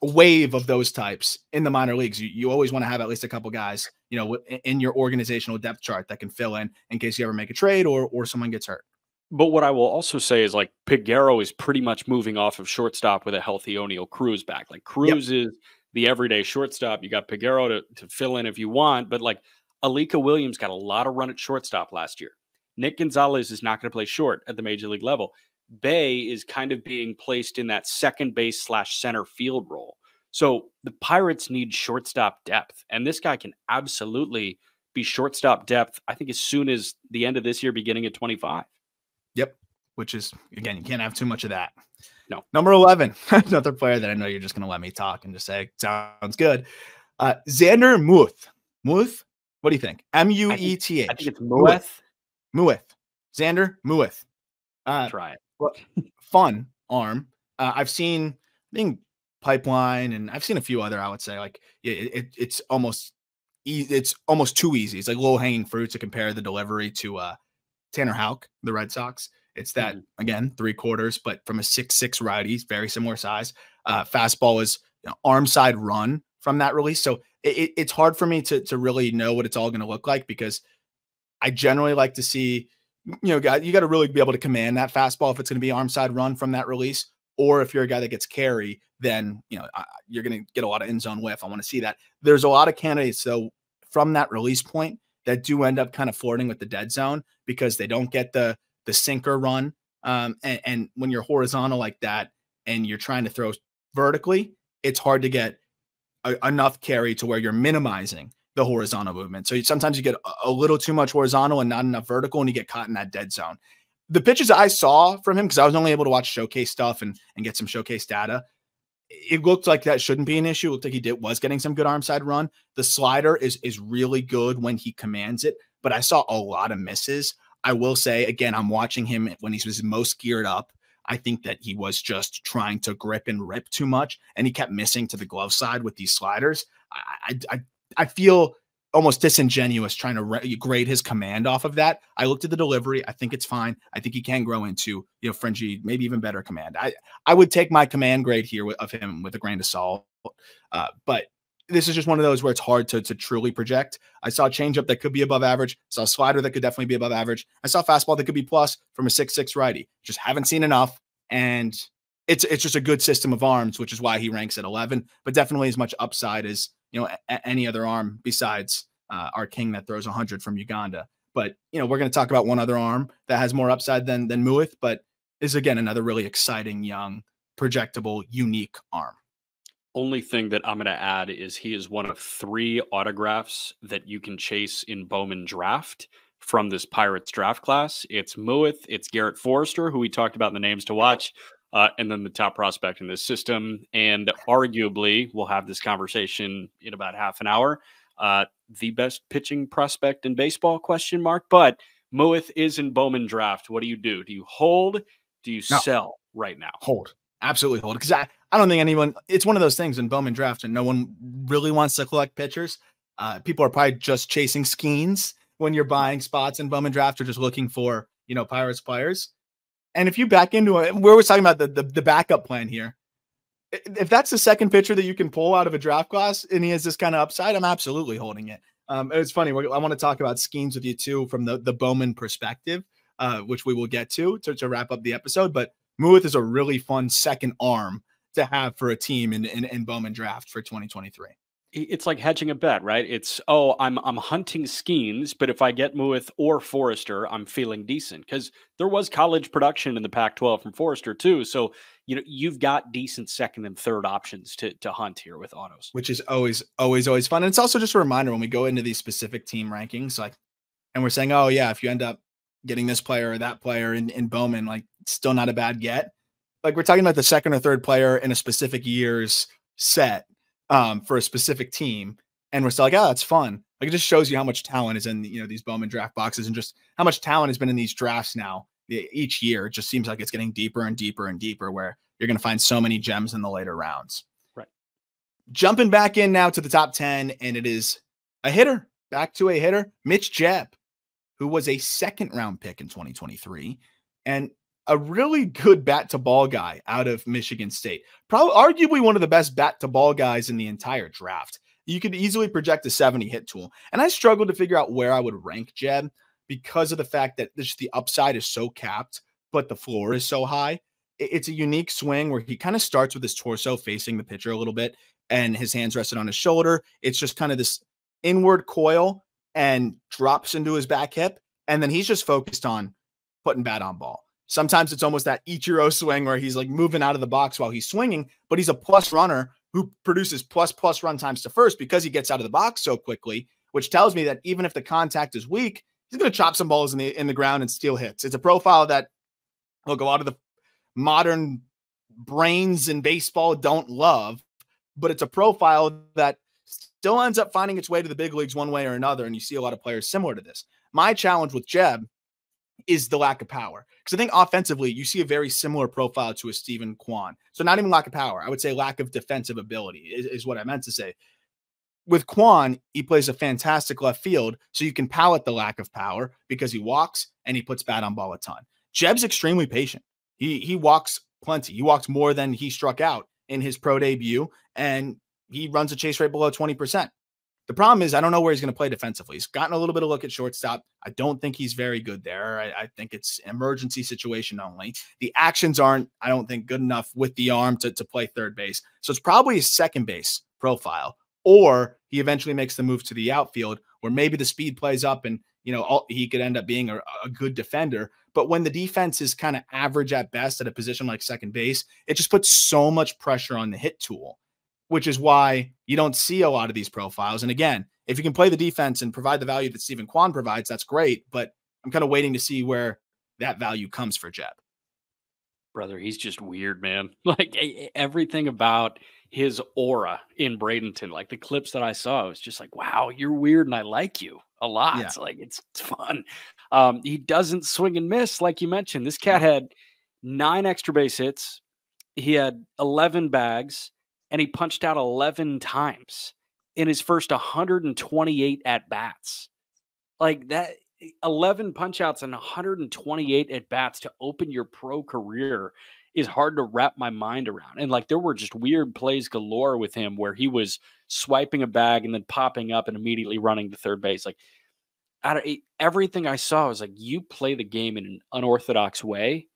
S1: wave of those types in the minor leagues. You always want to have at least a couple guys, you know, in your organizational depth chart that can fill in case you ever make a trade or someone gets hurt.
S2: But what I will also say is like Peguero is pretty much moving off of shortstop with a healthy O'Neal Cruz back. Like Cruz is the everyday shortstop. You got Peguero to fill in if you want, but like Alika Williams got a lot of run at shortstop last year. Nick Gonzalez is not going to play short at the major league level. Bay is kind of being placed in that second base / center field role. So the Pirates need shortstop depth, and this guy can absolutely be shortstop depth, I think, as soon as the end of this year, beginning at 25.
S1: Yep. Which is, again, you can't have too much of that.
S2: No.
S1: Number 11, another player that I know you're just going to let me talk and just say, sounds good. ZANDER MUETH. MUETH? What do you think? M-U-E-T-H.
S2: I think it's MUETH.
S1: MUETH. ZANDER MUETH.
S2: Try it.
S1: Fun arm. I've seen, I think Pipeline, and I've seen a few other, I would say, like it's almost too easy. It's like low hanging fruit to compare the delivery to Tanner Houck, the Red Sox. It's that again, 3/4, but from a 6'6" righty, very similar size. Fastball is arm side run from that release. So it's hard for me to really know what it's all going to look like, because I generally like to see, you got to really be able to command that fastball if it's going to be arm side run from that release. Or if you're a guy that gets carry, then you're going to get a lot of in zone whiff. I want to see that. There's a lot of candidates though from that release point that do end up kind of flirting with the dead zone because they don't get the sinker run. And when you're horizontal like that and you're trying to throw vertically, it's hard to get enough carry to where you're minimizing the horizontal movement. So sometimes you get a little too much horizontal and not enough vertical, and you get caught in that dead zone. The pitches I saw from him, because I was only able to watch showcase stuff and get some showcase data, it looked like that shouldn't be an issue. It looked like he was getting some good arm side run. The slider is really good when he commands it, but I saw a lot of misses. I will say, again, I'm watching him when he was most geared up. I think that he was just trying to grip and rip too much, and he kept missing to the glove side with these sliders. I feel almost disingenuous trying to grade his command off of that. I looked at the delivery. I think it's fine. I think he can grow into, fringy, maybe even better command. I would take my command grade here of him with a grain of salt. But this is just one of those where it's hard to truly project. I saw a changeup that could be above average. I saw a slider that could definitely be above average. I saw a fastball that could be plus from a 6'6" righty. Just haven't seen enough. And it's just a good system of arms, which is why he ranks at 11, but definitely as much upside as, any other arm besides our king that throws 100 from Uganda. But, we're going to talk about one other arm that has more upside than MUETH, but is, again, another really exciting, young, projectable, unique arm.
S2: Only thing that I'm going to add is he is one of 3 autographs that you can chase in Bowman draft from this Pirates draft class. It's MUETH, it's Garrett Forrester, who we talked about in the names to watch, and then the top prospect in this system. And arguably, we'll have this conversation in about half an hour, the best pitching prospect in baseball, ? But MUETH is in Bowman draft. What do you do? Do you hold? Do you sell right now?
S1: Hold. Absolutely hold. Because I don't think anyone, it's one of those things in Bowman draft and no one really wants to collect pitchers. People are probably just chasing Skenes when you're buying spots in Bowman draft, or just looking for, Pirates players. And if you back into it, we're always talking about the backup plan here. If that's the second pitcher that you can pull out of a draft class and he has this kind of upside, I'm absolutely holding it. It's funny. I want to talk about Skenes with you too, from the Bowman perspective, which we will get to wrap up the episode. But MUETH is a really fun second arm to have for a team in Bowman draft for 2023.
S2: It's like hedging a bet, right? It's, I'm hunting Skenes, but if I get MUETH or Forrester, I'm feeling decent, because there was college production in the Pac-12 from Forrester too. So, you've got decent second and third options to hunt here with autos,
S1: which is always fun. And it's also just a reminder when we go into these specific team rankings, and we're saying, oh yeah, if you end up getting this player or that player in Bowman, it's still not a bad get. We're talking about the second or third player in a specific year's set for a specific team. And we're still like, oh, that's fun. It just shows you how much talent is in, these Bowman draft boxes, and just how much talent has been in these drafts now. Each year, it just seems like it's getting deeper and deeper and deeper, where you're going to find so many gems in the later rounds.
S2: Right.
S1: Jumping back in now to the top 10, and it is a hitter, back to a hitter, Mitch JEBB, who was a second-round pick in 2023, and a really good bat-to-ball guy out of Michigan State. Probably, arguably one of the best bat-to-ball guys in the entire draft. You could easily project a 70 hit tool. And I struggled to figure out where I would rank JEBB, because of the fact that just the upside is so capped, but the floor is so high. It's a unique swing where he kind of starts with his torso facing the pitcher a little bit, and his hands rested on his shoulder. It's just kind of this inward coil and drops into his back hip. And then he's just focused on putting bat on ball. Sometimes it's almost that Ichiro swing where he's moving out of the box while he's swinging, but he's a plus runner who produces plus run times to first because he gets out of the box so quickly, which tells me that even if the contact is weak, he's going to chop some balls in the ground and steal hits. It's a profile that, look, a lot of the modern brains in baseball don't love, but it's a profile that still ends up finding its way to the big leagues one way or another. And you see a lot of players similar to this. My challenge with JEBB is the lack of power. Because I think offensively, you see a very similar profile to a Stephen Kwan. So not even lack of power. I would say lack of defensive ability is what I meant to say. With Kwan, he plays a fantastic left field, so you can palate the lack of power because he walks and he puts bat on ball a ton. JEBB's extremely patient. He walks plenty. He walks more than he struck out in his pro debut, and he runs a chase rate below 20%. The problem is I don't know where he's going to play defensively. He's gotten a little bit of look at shortstop. I don't think he's very good there. I think it's emergency situation only. The actions aren't, I don't think, good enough with the arm to play third base. So it's probably his second base profile. Or he eventually makes the move to the outfield where maybe the speed plays up and, you know, he could end up being a good defender. But when the defense is kind of average at best at a position like second base, it just puts so much pressure on the hit tool, which is why you don't see a lot of these profiles. And again, if you can play the defense and provide the value that Stephen Kwan provides, that's great. But I'm kind of waiting to see where that value comes for JEBB.
S2: Brother, he's just weird, man. Like everything about his aura in Bradenton, like the clips that I saw, it was just like, wow, you're weird and I like you a lot.
S1: Yeah.
S2: Like it's fun. He doesn't swing and miss, like you mentioned. This cat had 9 extra base hits. He had 11 bags, and he punched out 11 times in his first 128 at bats. Like that, 11 punch outs and 128 at bats to open your pro career is hard to wrap my mind around. And like there were just weird plays galore with him where he was swiping a bag and then popping up and immediately running to third base. Like everything I saw was like, you play the game in an unorthodox way.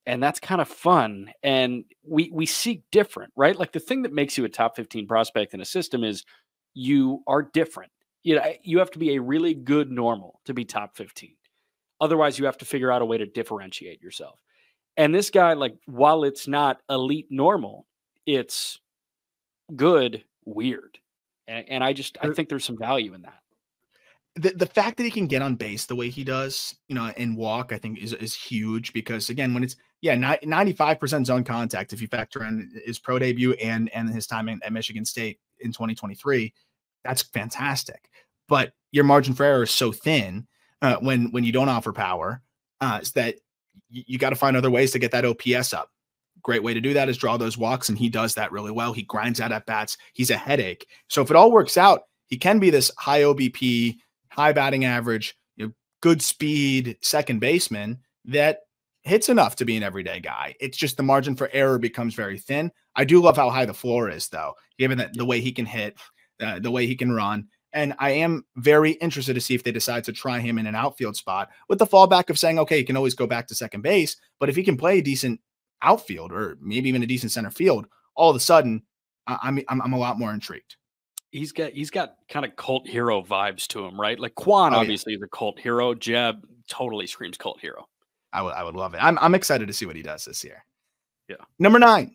S2: And that's kind of fun. And we seek different, right? Like the thing that makes you a top 15 prospect in a system is you are different. You know, you have to be a really good normal to be top 15. Otherwise, you have to figure out a way to differentiate yourself. And this guy, like, while it's not elite normal, it's good, weird. And I think there's some value in that.
S1: The fact that he can get on base the way he does, you know, and walk, I think is huge because again, when it's 95% zone contact, if you factor in his pro debut and his time at Michigan State in 2023, that's fantastic. But your margin for error is so thin when you don't offer power, is that you got to find other ways to get that OPS up. Great way to do that is draw those walks, and he does that really well. He grinds out at bats. He's a headache. So if it all works out, he can be this high OBP, high batting average, you know, good speed second baseman that hits enough to be an everyday guy. It's just the margin for error becomes very thin. I do love how high the floor is, though, given that the way he can hit, the way he can run. And I am very interested to see if they decide to try him in an outfield spot with the fallback of saying, okay, he can always go back to second base, but if he can play a decent outfield or maybe even a decent center field, all of a sudden I'm a lot more intrigued.
S2: He's got kind of cult hero vibes to him, right? Like Kwan obviously is a cult hero. JEBB totally screams cult hero.
S1: I would love it. I'm excited to see what he does this year.
S2: Yeah.
S1: Number 9,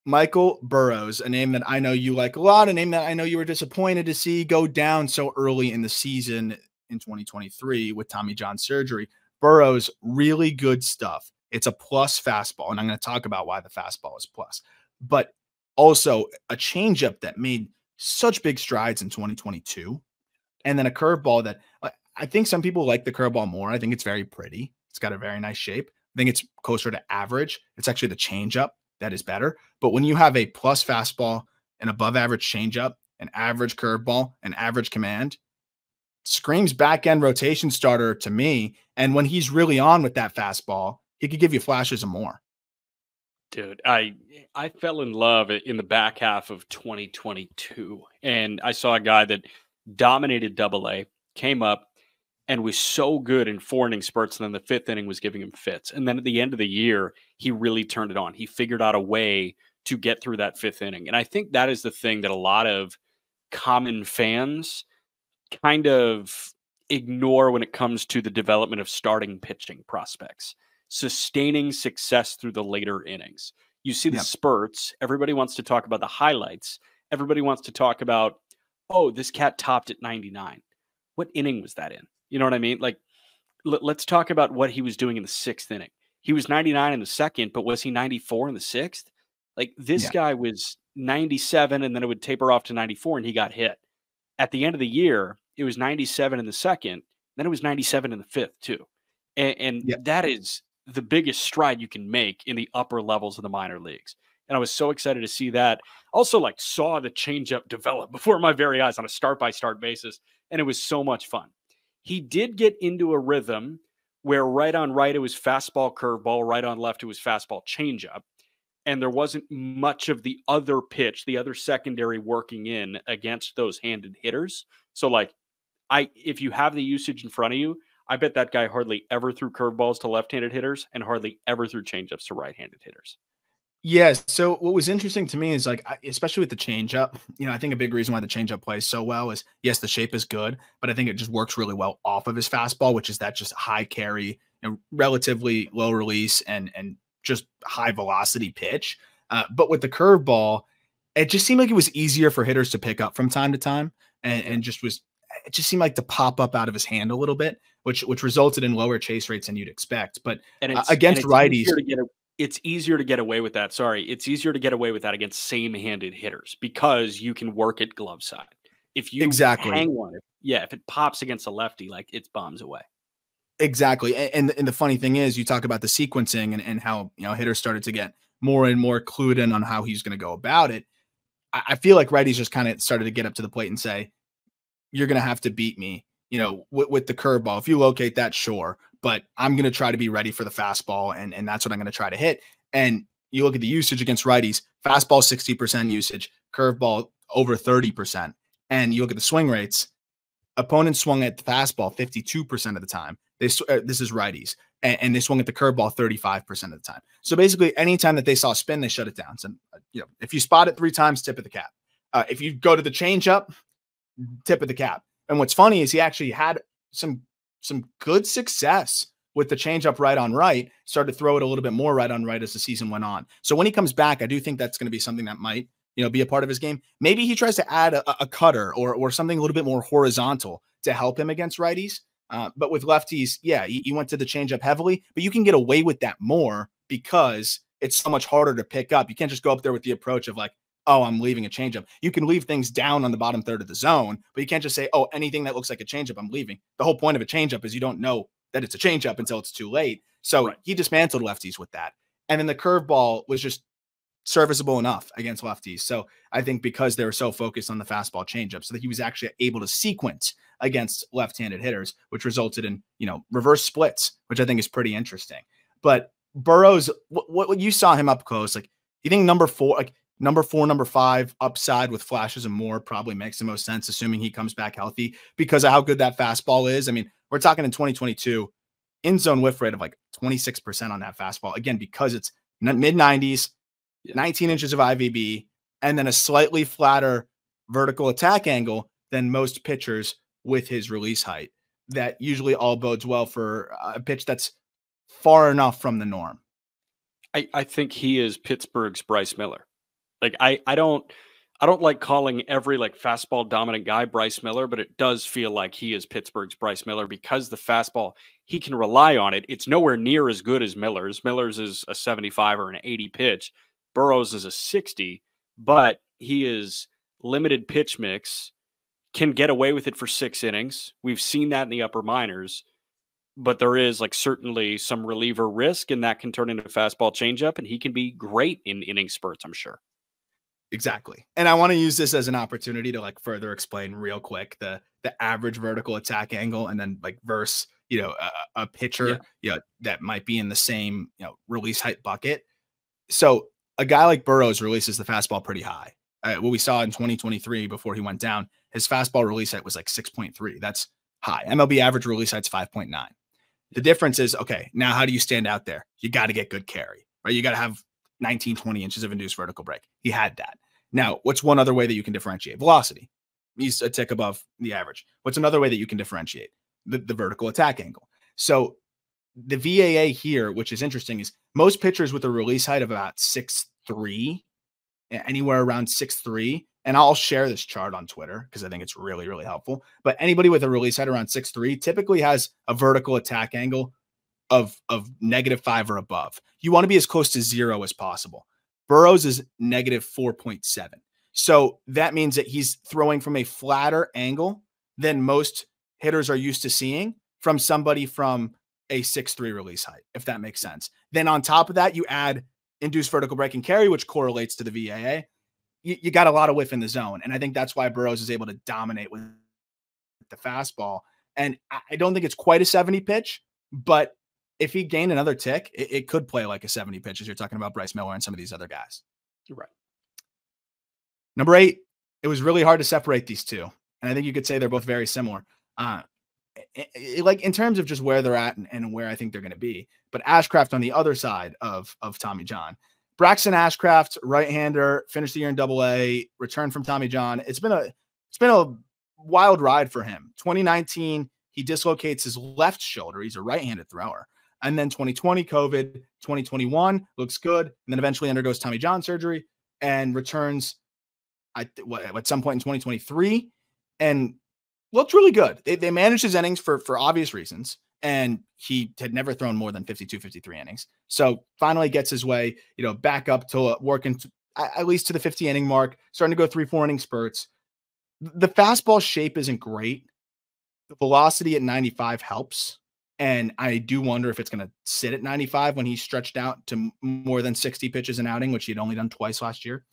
S1: Michael Burrows, a name that I know you like a lot, a name that I know you were disappointed to see go down so early in the season in 2023 with Tommy John surgery. Burrows, really good stuff. It's a plus fastball, and I'm going to talk about why the fastball is plus, but also a changeup that made such big strides in 2022, and then a curveball that I think some people like the curveball more. I think it's very pretty. It's got a very nice shape. I think it's closer to average. It's actually the changeup that is better. But when you have a plus fastball, an above average changeup, an average curveball, an average command, screams back end rotation starter to me. And when he's really on with that fastball, he could give you flashes of more.
S2: Dude, I fell in love in the back half of 2022, and I saw a guy that dominated Double-A, came up, and was so good in 4 inning spurts, and then the 5th inning was giving him fits. And then at the end of the year, he really turned it on. He figured out a way to get through that 5th inning. And I think that is the thing that a lot of common fans kind of ignore when it comes to the development of starting pitching prospects. Sustaining success through the later innings. You see the spurts. Everybody wants to talk about the highlights. Everybody wants to talk about, oh, this cat topped at 99. What inning was that in? You know what I mean? Like, let's talk about what he was doing in the 6th inning. He was 99 in the 2nd, but was he 94 in the 6th? Like, this guy was 97, and then it would taper off to 94, and he got hit. At the end of the year, it was 97 in the 2nd, then it was 97 in the 5th, too. And
S1: Yeah.
S2: that is the biggest stride you can make in the upper levels of the minor leagues. And I was so excited to see that. Also, like, saw the changeup develop before my very eyes on a start-by-start basis, and it was so much fun. He did get into a rhythm where right on right it was fastball, curveball, right on left it was fastball, changeup, and there wasn't much of the other pitch, the other secondary working in against those handed hitters. So, like, if you have the usage in front of you, I bet that guy hardly ever threw curveballs to left-handed hitters and hardly ever threw changeups to right-handed hitters.
S1: Yeah. So what was interesting to me is like, especially with the changeup, I think a big reason why the changeup plays so well is yes, the shape is good, but I think it just works really well off of his fastball, which is that just high carry, relatively low release and just high velocity pitch. But with the curveball, it just seemed like it was easier for hitters to pick up from time to time, and it just seemed like to pop up out of his hand a little bit, which resulted in lower chase rates than you'd expect. But
S2: And
S1: against righties,
S2: it's easier to get away with that. Sorry, it's easier to get away with that against same-handed hitters because you can work it glove side. If you
S1: exactly.
S2: hang one, if it pops against a lefty, like, it's bombs away.
S1: Exactly. And the funny thing is, you talk about the sequencing and how, hitters started to get more and more clued in on how he's going to go about it. I feel like righties just kind of started to get up to the plate and say, you're going to have to beat me, with the curveball. If you locate that, sure. But I'm going to try to be ready for the fastball. And that's what I'm going to try to hit. And you look at the usage against righties, fastball, 60% usage, curveball over 30%. And you look at the swing rates, opponents swung at the fastball 52% of the time. This is righties. And they swung at the curveball 35% of the time. So basically, anytime that they saw spin, they shut it down. So, if you spot it 3 times, tip of the cap. If you go to the changeup, tip of the cap. And what's funny is he actually had some good success with the changeup right on right, started to throw it a little bit more right on right as the season went on. So when he comes back, I do think that's going to be something that might, be a part of his game. Maybe he tries to add a cutter or something a little bit more horizontal to help him against righties. But with lefties, yeah, you went to the changeup heavily, but you can get away with that more because it's so much harder to pick up. You can't just go up there with the approach of like, oh, I'm leaving a changeup. You can leave things down on the bottom third of the zone, but you can't just say, oh, anything that looks like a changeup, I'm leaving. The whole point of a changeup is you don't know that it's a changeup until it's too late. So he dismantled lefties with that. And then the curveball was just serviceable enough against lefties. So I think because they were so focused on the fastball changeup, so that he was actually able to sequence against left-handed hitters, which resulted in, reverse splits, which I think is pretty interesting. But Burrow's, what you saw him up close, like, you think number 4, number 5 upside with flashes and more probably makes the most sense, assuming he comes back healthy because of how good that fastball is. I mean, we're talking in 2022, in zone whiff rate of like 26% on that fastball. Again, because it's mid 90s, 19 inches of IVB, and then a slightly flatter vertical attack angle than most pitchers with his release height. That usually all bodes well for a pitch that's far enough from the norm.
S2: I think he is Pittsburgh's Bryce Miller. Like, I don't like calling every like fastball dominant guy Bryce Miller, but it does feel like he is Pittsburgh's Bryce Miller because the fastball, he can rely on it. It's nowhere near as good as Miller's. Miller's is a 75 or an 80 pitch. Burrow's is a 60, but he is limited pitch mix, can get away with it for 6 innings. We've seen that in the upper minors, but there is like certainly some reliever risk, and that can turn into a fastball changeup, and he can be great in inning spurts, I'm sure.
S1: Exactly. And I want to use this as an opportunity to like further explain real quick the average vertical attack angle and then like versus, a pitcher, that might be in the same, release height bucket. So a guy like Burrow's releases the fastball pretty high. What we saw in 2023 before he went down, his fastball release height was like 6.3. That's high. MLB average release height's 5.9. The difference is, okay, now how do you stand out there? You got to get good carry, right? You got to have 19, 20 inches of induced vertical break. He had that. Now, what's one other way that you can differentiate? Velocity. He's a tick above the average. What's another way that you can differentiate? The vertical attack angle. So the VAA here, which is interesting, is most pitchers with a release height of about 6'3", anywhere around 6'3", and I'll share this chart on Twitter because I think it's really, really helpful. But anybody with a release height around 6'3" typically has a vertical attack angle of -5 or above. You want to be as close to 0 as possible. Burrow's is -4.7. So that means that he's throwing from a flatter angle than most hitters are used to seeing from somebody from a 6'3" release height, if that makes sense. Then on top of that, you add induced vertical break and carry, which correlates to the VAA. You got a lot of whiff in the zone. And I think that's why Burroughs is able to dominate with the fastball. And I don't think it's quite a 70 pitch, but if he gained another tick, it could play like a 70 pitch as you're talking about Bryce Miller and some of these other guys.
S2: You're right.
S1: Number 8, it was really hard to separate these two. And I think you could say they're both very similar. Like in terms of just where they're at and where I think they're going to be. But ASHCRAFT on the other side of Tommy John. Braxton ASHCRAFT, right-hander, finished the year in AA, returned from Tommy John. It's been a wild ride for him. 2019, he dislocates his left shoulder. He's a right-handed thrower. And then 2020, COVID, 2021, looks good. And then eventually undergoes Tommy John surgery and returns at some point in 2023 and looked really good. They managed his innings for obvious reasons. And he had never thrown more than 52, 53 innings. So finally gets his way, back up to working at least to the 50 inning mark, starting to go 3-4 inning spurts. The fastball shape isn't great. The velocity at 95 helps. And I do wonder if it's going to sit at 95 when he's stretched out to more than 60 pitches an outing, which he had only done twice last year.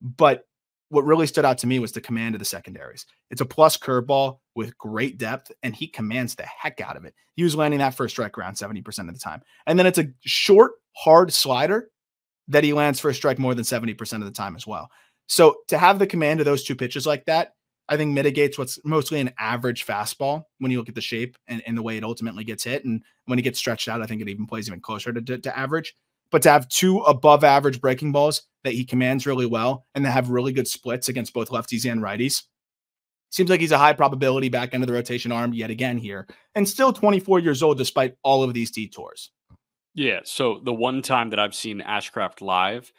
S1: But what really stood out to me was the command of the secondaries. It's a plus curveball with great depth, and he commands the heck out of it. He was landing that first strike around 70% of the time. And then it's a short, hard slider that he lands first strike more than 70% of the time as well. So to have the command of those two pitches like that, I think mitigates what's mostly an average fastball when you look at the shape and the way it ultimately gets hit. And when it gets stretched out, I think it even plays even closer to average. But to have two above average breaking balls that he commands really well and to have really good splits against both lefties and righties, seems like he's a high probability back end of the rotation arm yet again here. And still 24 years old despite all of these detours.
S2: Yeah, so the one time that I've seen ASHCRAFT live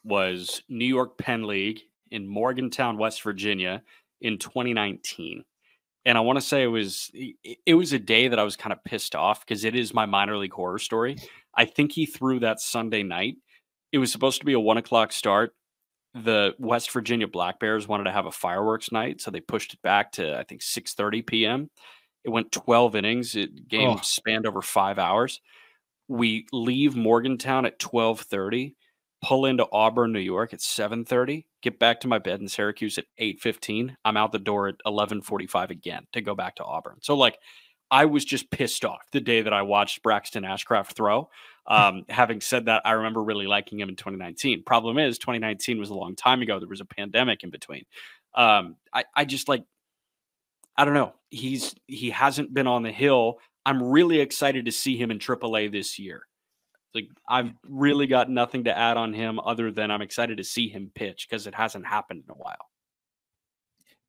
S2: was New York Penn League in Morgantown, West Virginia in 2019. And I want to say it was a day that I was kind of pissed off because it is my minor league horror story. I think he threw that Sunday night. It was supposed to be a 1 o'clock start. The West Virginia Black Bears wanted to have a fireworks night, so they pushed it back to, I think, 6:30 p.m. It went 12 innings. Game spanned over 5 hours. We leave Morgantown at 12:30, pull into Auburn, New York at 7:30, get back to my bed in Syracuse at 8:15. I'm out the door at 11:45 again to go back to Auburn. So, I was just pissed off the day that I watched Braxton ASHCRAFT throw. Having said that, I remember really liking him in 2019. Problem is, 2019 was a long time ago. There was a pandemic in between. I just I don't know. He hasn't been on the hill. I'm really excited to see him in AAA this year. I've really got nothing to add on him other than I'm excited to see him pitch because it hasn't happened in a while.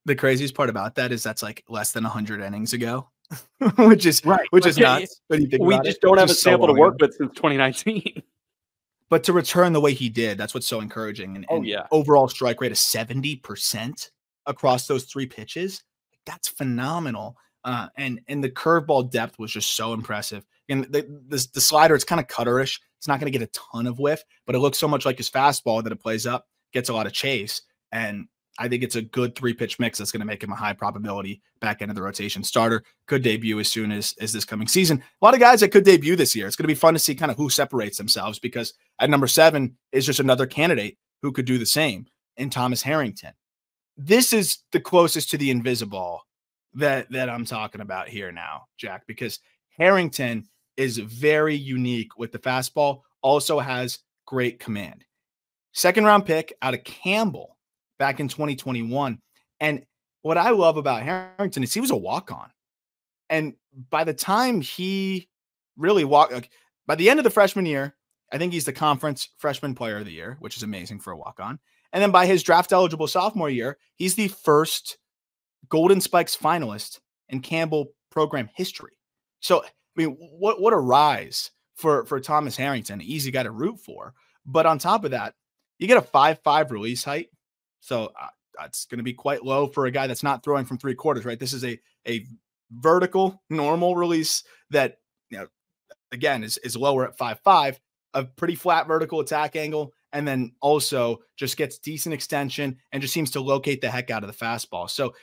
S1: The craziest part about that is that's less than 100 innings ago, which is
S2: right.
S1: Which is nuts. When you think
S2: we
S1: about
S2: just
S1: it.
S2: don't have a
S1: Just so
S2: sample to
S1: long
S2: work
S1: ago.
S2: with since 2019.
S1: But to return the way he did, that's what's so encouraging. And
S2: yeah,
S1: overall strike rate of 70% across those 3 pitches. That's phenomenal. And the curveball depth was just so impressive. And the slider, it's kind of cutterish. It's not going to get a ton of whiff, but it looks so much like his fastball that it plays up, gets a lot of chase. And I think it's a good 3-pitch mix that's going to make him a high probability back end of the rotation starter. Could debut as soon as this coming season. A lot of guys that could debut this year. It's going to be fun to see kind of who separates themselves because at number 7 is just another candidate who could do the same in Thomas Harrington. This is the closest to the invisible that I'm talking about here now, Jack, because Harrington is very unique with the fastball, also has great command. 2nd round pick out of Campbell back in 2021. And what I love about Harrington is he was a walk-on. And by the time he really by the end of the freshman year, I think he's the conference freshman player of the year, which is amazing for a walk-on. And then by his draft eligible sophomore year, he's the first Golden Spikes finalist in Campbell program history. So, I mean, what a rise for Thomas Harrington. Easy guy to root for. But on top of that, you get a 5'5" release height. So that's going to be quite low for a guy that's not throwing from 3/4, right? This is a vertical normal release that, again, is lower at 5'5", a pretty flat vertical attack angle. And then also just gets decent extension and just seems to locate the heck out of the fastball. So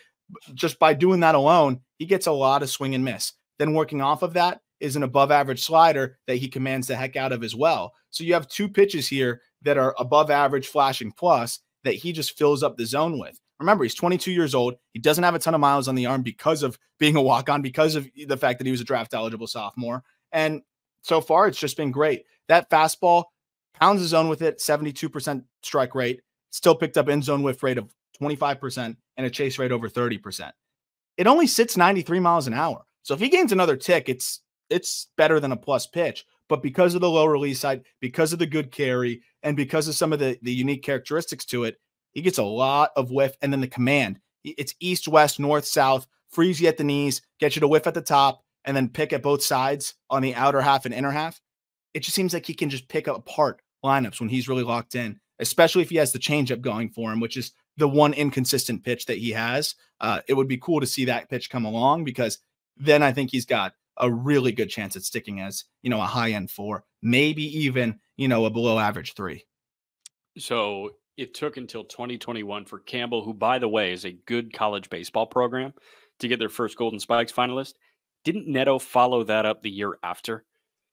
S1: just by doing that alone, he gets a lot of swing and miss. Then working off of that, is an above average slider that he commands the heck out of as well. So you have two pitches here that are above average flashing plus that he just fills up the zone with. Remember, he's 22 years old. He doesn't have a ton of miles on the arm because of being a walk-on, because of the fact that he was a draft eligible sophomore. And so far, it's just been great. That fastball pounds the zone with it, 72% strike rate, still picked up in zone whiff rate of 25% and a chase rate over 30%. It only sits 93 miles an hour. So if he gains another tick, it's better than a plus pitch. But because of the low release side, because of the good carry, and because of some of the unique characteristics to it, he gets a lot of whiff. And then the command, it's east, west, north, south, freeze you at the knees, get you to whiff at the top, and then pick at both sides on the outer half and inner half. It just seems like he can just pick apart lineups when he's really locked in, especially if he has the changeup going for him, which is the one inconsistent pitch that he has. It would be cool to see that pitch come along, because then I think he's got a really good chance at sticking as, a high end 4, maybe even, a below average 3.
S2: So it took until 2021 for Campbell, who, by the way, is a good college baseball program, to get their first Golden Spikes finalist. Didn't Neto follow that up the year after?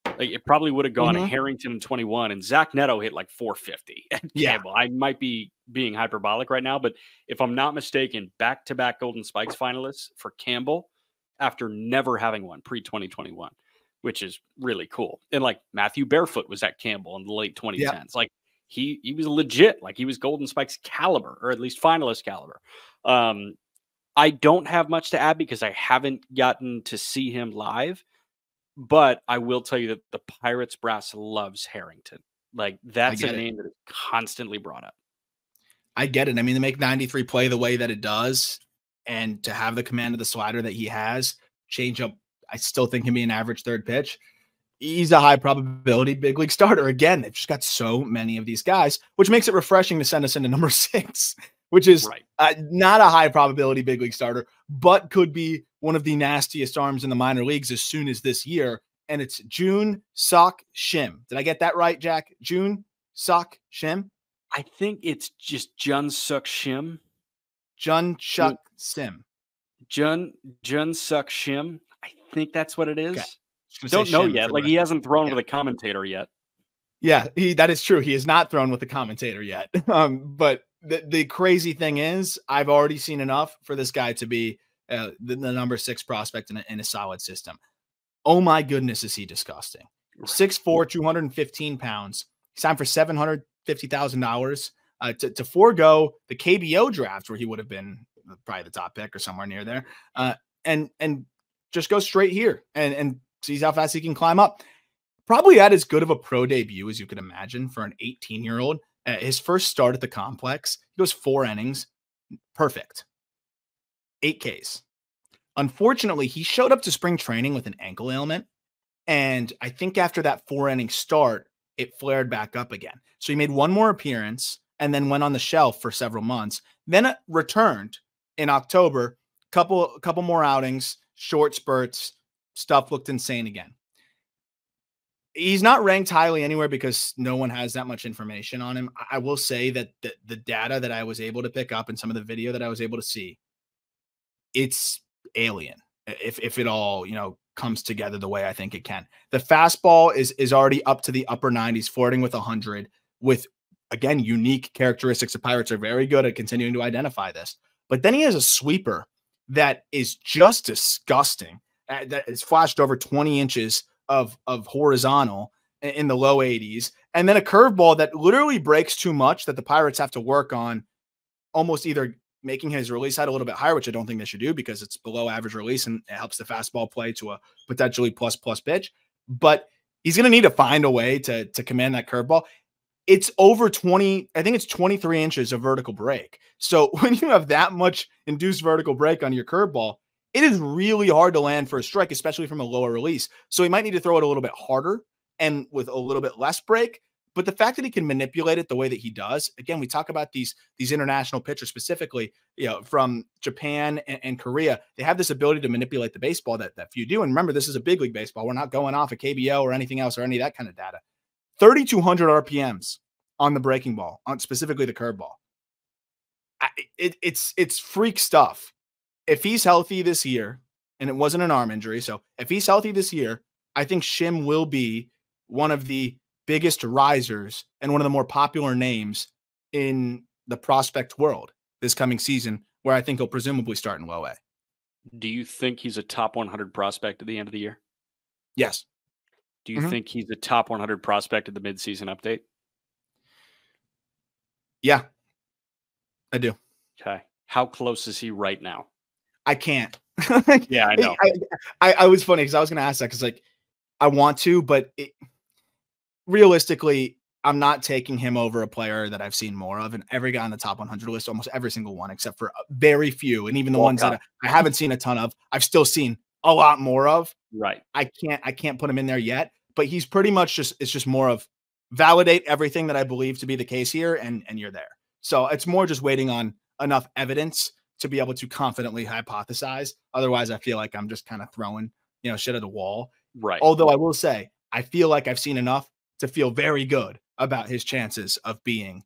S2: Like, it probably would have gone to Harrington in 21, and Zach Neto hit like 450 at Campbell. I might be being hyperbolic right now, but if I'm not mistaken, back-to-back Golden Spikes finalists for Campbell after never having one pre-2021, which is really cool. And like Matthew Barefoot was at Campbell in the late 2010s. Yeah. Like he was legit, like he was Golden Spikes caliber, or at least finalist caliber. I don't have much to add because I haven't gotten to see him live, but I will tell you that the Pirates brass loves Harrington. Like, that's a name that is constantly brought up.
S1: I get it. I mean, to make 93 play the way that it does, and to have the command of the slider that he has, change up, I still think can be an average third pitch. He's a high probability big league starter. Again, they've just got so many of these guys, which makes it refreshing to send us into number 6, which is not a high probability big league starter, but could be one of the nastiest arms in the minor leagues as soon as this year. And it's JUN-SEOK SHIM. Did I get that right, Jack? JUN-SEOK SHIM?
S2: I think it's just JUN-SEOK SHIM.
S1: JUN-SEOK SIM.
S2: JUN-SEOK SHIM. I think that's what it is.
S1: Okay.
S2: Don't know yet. Like, he hasn't thrown with a commentator yet.
S1: Yeah, that is true. He has not thrown with a commentator yet. But the crazy thing is, I've already seen enough for this guy to be the number 6 prospect in a solid system. Oh my goodness, is he disgusting. 6'4", 215 pounds. He signed for $750,000 to forego the KBO draft, where he would have been probably the top pick or somewhere near there, and just go straight here and sees how fast he can climb up. Probably had as good of a pro debut as you could imagine for an 18-year-old. His first start at the complex, he goes 4 innings, perfect, 8 Ks. Unfortunately, he showed up to spring training with an ankle ailment, and I think after that 4-inning start, it flared back up again. So he made one more appearance and then went on the shelf for several months. Then returned in October, couple more outings, short spurts, stuff looked insane again. He's not ranked highly anywhere because no one has that much information on him. I will say that the data that I was able to pick up and some of the video that I was able to see, it's alien. If it all, comes together the way I think it can. The fastball is already up to the upper 90s, flirting with 100, with, again, unique characteristics. The Pirates are very good at continuing to identify this. But then he has a sweeper that is just disgusting. That is flashed over 20 inches of horizontal in the low 80s. And then a curveball that literally breaks too much that the Pirates have to work on, almost either making his release height a little bit higher, which I don't think they should do because it's below average release and it helps the fastball play to a potentially plus pitch. But he's going to need to find a way to command that curveball. It's over 20, I think it's 23 inches of vertical break. So when you have that much induced vertical break on your curveball, it is really hard to land for a strike, especially from a lower release. So he might need to throw it a little bit harder and with a little bit less break. But the fact that he can manipulate it the way that he does, again, we talk about these international pitchers specifically, from Japan and Korea. They have this ability to manipulate the baseball that few do. And remember, this is a big league baseball. We're not going off a KBO or anything else or any of that kind of data. 3,200 RPMs on the breaking ball, on specifically the curveball. It's freak stuff. If he's healthy this year, and it wasn't an arm injury, so if he's healthy this year, I think Shim will be one of the biggest risers and one of the more popular names in the prospect world this coming season, where I think he'll presumably start in low A.
S2: Do you think he's a top 100 prospect at the end of the year?
S1: Yes.
S2: Do you think he's a top 100 prospect at the midseason update?
S1: Yeah, I do.
S2: Okay. How close is he right now?
S1: I can't.
S2: Yeah, I know.
S1: I was funny because I was going to ask that because, like, I want to, but realistically, I'm not taking him over a player that I've seen more of. And every guy on the top 100 list, almost every single one, except for very few, and even the ones that I haven't seen a ton of, I've still seen a lot more of.
S2: Right.
S1: I can't put him in there yet, but he's pretty much it's just more of validate everything that I believe to be the case here, and you're there. So it's more just waiting on enough evidence to be able to confidently hypothesize. Otherwise, I feel like I'm just kind of throwing, shit at the wall.
S2: Right.
S1: Although I will say, I feel like I've seen enough to feel very good about his chances of being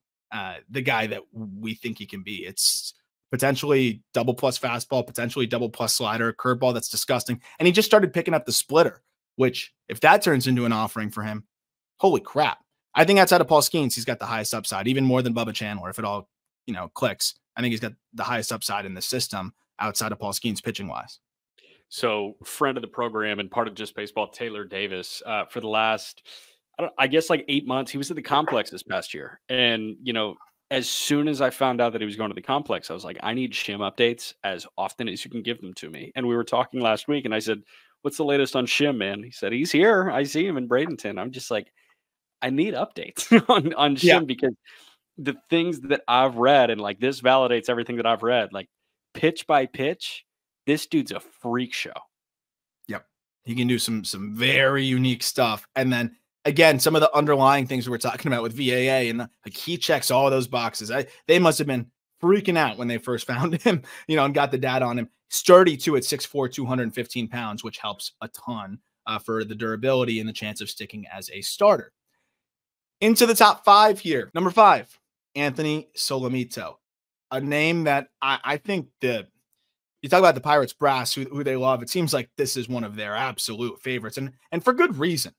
S1: the guy that we think he can be. It's potentially double plus fastball, potentially double plus slider, curveball that's disgusting. And he just started picking up the splitter, which if that turns into an offering for him, holy crap. I think outside of Paul Skenes, he's got the highest upside, even more than Bubba Chandler. If it all, clicks, I think he's got the highest upside in the system outside of Paul Skenes pitching wise.
S2: So friend of the program and part of Just Baseball, Taylor Davis, for the last, I guess like 8 months, he was at the complex this past year. And, as soon as I found out that he was going to the complex, I was like, I need Shim updates as often as you can give them to me. And we were talking last week and I said, what's the latest on Shim, man? He said, he's here. I see him in Bradenton. I'm just like, I need updates on Shim because the things that I've read, and like this validates everything that I've read, like pitch by pitch, this dude's a freak show.
S1: Yep. He can do some very unique stuff. And then again, some of the underlying things we were talking about with VAA, and like he checks all those boxes. They must have been freaking out when they first found him, and got the data on him. Sturdy too at 6'4", 215 pounds, which helps a ton for the durability and the chance of sticking as a starter. Into the top 5 here. Number 5, Anthony SOLOMETO, a name that I think you talk about the Pirates brass, who they love. It seems like this is one of their absolute favorites, and for good reason.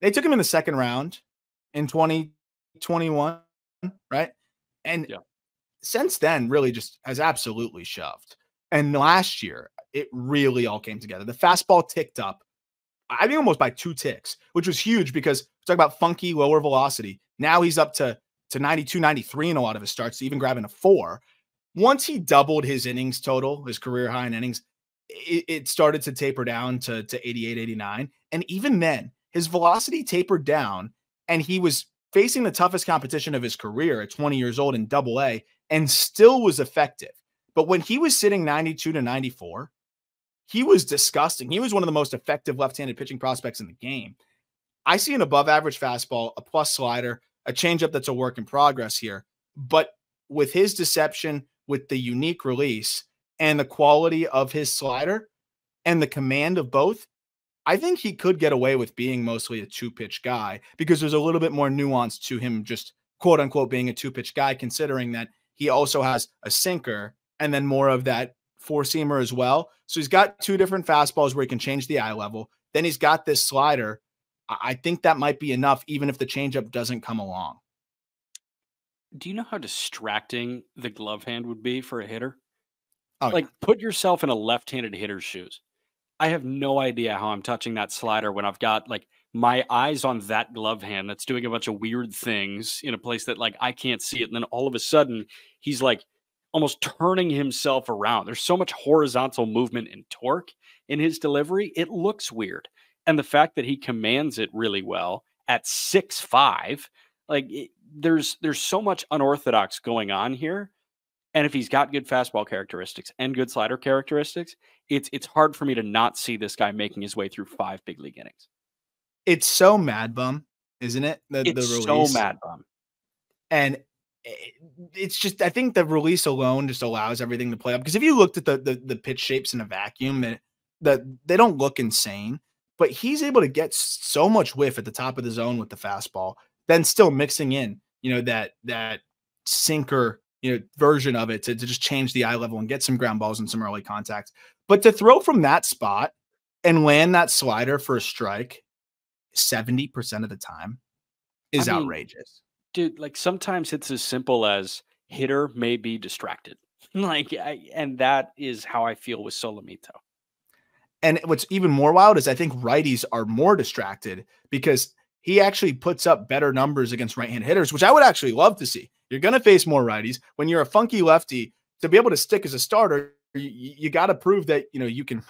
S1: They took him in the second round in 2021, right? And since then, really just has absolutely shoved. And last year, it really all came together. The fastball ticked up, I think almost by 2 ticks, which was huge because we're talking about funky, lower velocity. Now he's up to 92, 93 in a lot of his starts, even grabbing a 4. Once he doubled his innings total, his career high in innings, it started to taper down to 88, 89. And even then, his velocity tapered down, and he was facing the toughest competition of his career at 20 years old in Double-A, and still was effective. But when he was sitting 92 to 94, he was disgusting. He was one of the most effective left-handed pitching prospects in the game. I see an above-average fastball, a plus slider, a changeup that's a work in progress here. But with his deception, with the unique release, and the quality of his slider, and the command of both, I think he could get away with being mostly a 2-pitch guy because there's a little bit more nuance to him just quote unquote being a 2-pitch guy, considering that he also has a sinker and then more of that 4-seamer as well. So he's got 2 different fastballs where he can change the eye level. Then he's got this slider. I think that might be enough, even if the changeup doesn't come along.
S2: Do you know how distracting the glove hand would be for a hitter?
S1: Oh,
S2: like, put yourself in a left-handed hitter's shoes. I have no idea how I'm touching that slider when I've got like my eyes on that glove hand that's doing a bunch of weird things in a place that like I can't see it. And then all of a sudden he's like almost turning himself around. There's so much horizontal movement and torque in his delivery. It looks weird. And the fact that he commands it really well at 6'5", like there's so much unorthodox going on here. And if he's got good fastball characteristics and good slider characteristics, it's hard for me to not see this guy making his way through 5 big league innings.
S1: It's so mad bum, isn't it?
S2: It's so mad bum.
S1: And it's just, I think the release alone just allows everything to play up. Because if you looked at the pitch shapes in a vacuum, that they don't look insane, but he's able to get so much whiff at the top of the zone with the fastball, then still mixing in, that sinker, version of it to just change the eye level and get some ground balls and some early contact. But to throw from that spot and land that slider for a strike 70% of the time is outrageous.
S2: Dude, like sometimes it's as simple as hitter may be distracted. And that is how I feel with SOLOMETO.
S1: And what's even more wild is I think righties are more distracted because he actually puts up better numbers against right-hand hitters, which I would actually love to see. You're going to face more righties. When you're a funky lefty, to be able to stick as a starter, you got to prove that, you can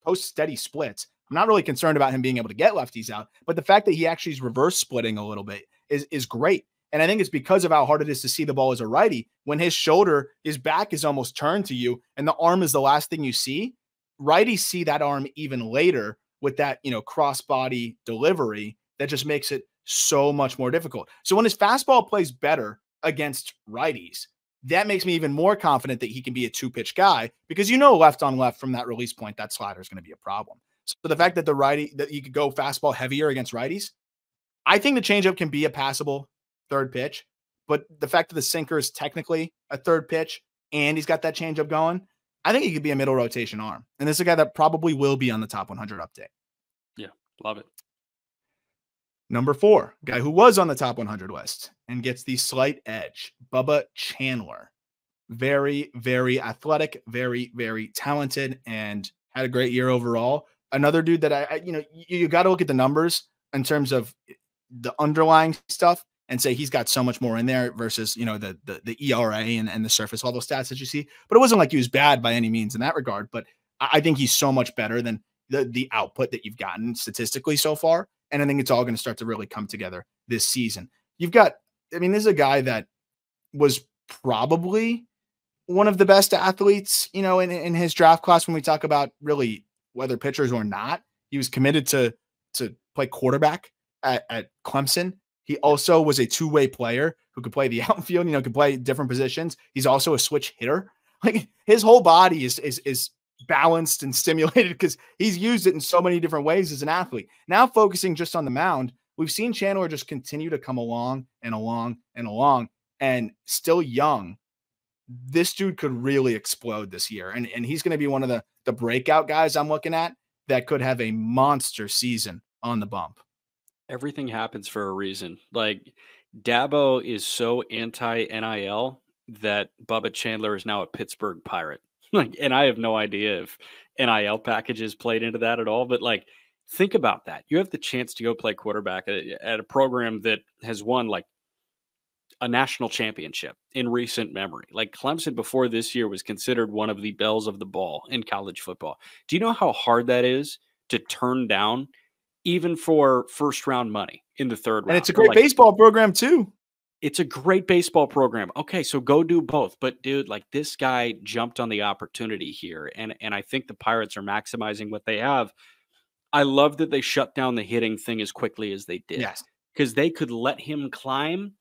S1: post steady splits. I'm not really concerned about him being able to get lefties out, but the fact that he actually is reverse splitting a little bit is great. And I think it's because of how hard it is to see the ball as a righty. When his back is almost turned to you and the arm is the last thing you see, righties see that arm even later with that, cross-body delivery that just makes it so much more difficult. So when his fastball plays better against righties, that makes me even more confident that he can be a two-pitch guy because left on left from that release point, that slider is going to be a problem. So the fact that that you could go fastball heavier against righties, I think the changeup can be a passable third pitch, but the fact that the sinker is technically a third pitch and he's got that changeup going, I think he could be a middle rotation arm. And this is a guy that probably will be on the top 100 update.
S2: Yeah, love it.
S1: Number 4, guy who was on the top 100 list and gets the slight edge, Bubba Chandler. Very, very athletic, very, very talented, and had a great year overall. Another dude that you got to look at the numbers in terms of the underlying stuff and say he's got so much more in there versus, the ERA and the surface level stats that you see. But it wasn't like he was bad by any means in that regard. But I think he's so much better than the output that you've gotten statistically so far. And I think it's all going to start to really come together this season. This is a guy that was probably one of the best athletes, in his draft class. When we talk about really whether pitchers or not, he was committed to play quarterback at Clemson. He also was a two-way player who could play the outfield, could play different positions. He's also a switch hitter. Like his whole body is balanced and stimulated because he's used it in so many different ways as an athlete. Now focusing just on the mound, we've seen Chandler just continue to come along and along and along, and still young. This dude could really explode this year. And he's going to be one of the breakout guys I'm looking at that could have a monster season on the bump.
S2: Everything happens for a reason. Like Dabo is so anti-NIL that Bubba Chandler is now a Pittsburgh Pirate. And I have no idea if NIL packages played into that at all. But think about that. You have the chance to go play quarterback at a program that has won a national championship in recent memory. Clemson before this year was considered one of the bells of the ball in college football. Do you know how hard that is to turn down, even for first round money in the third round?
S1: And it's a great baseball program too.
S2: It's a great baseball program. Okay, so go do both. But dude, this guy jumped on the opportunity here. And I think the Pirates are maximizing what they have. I love that they shut down the hitting thing as quickly as they did.
S1: Yes.
S2: Because they could let him climb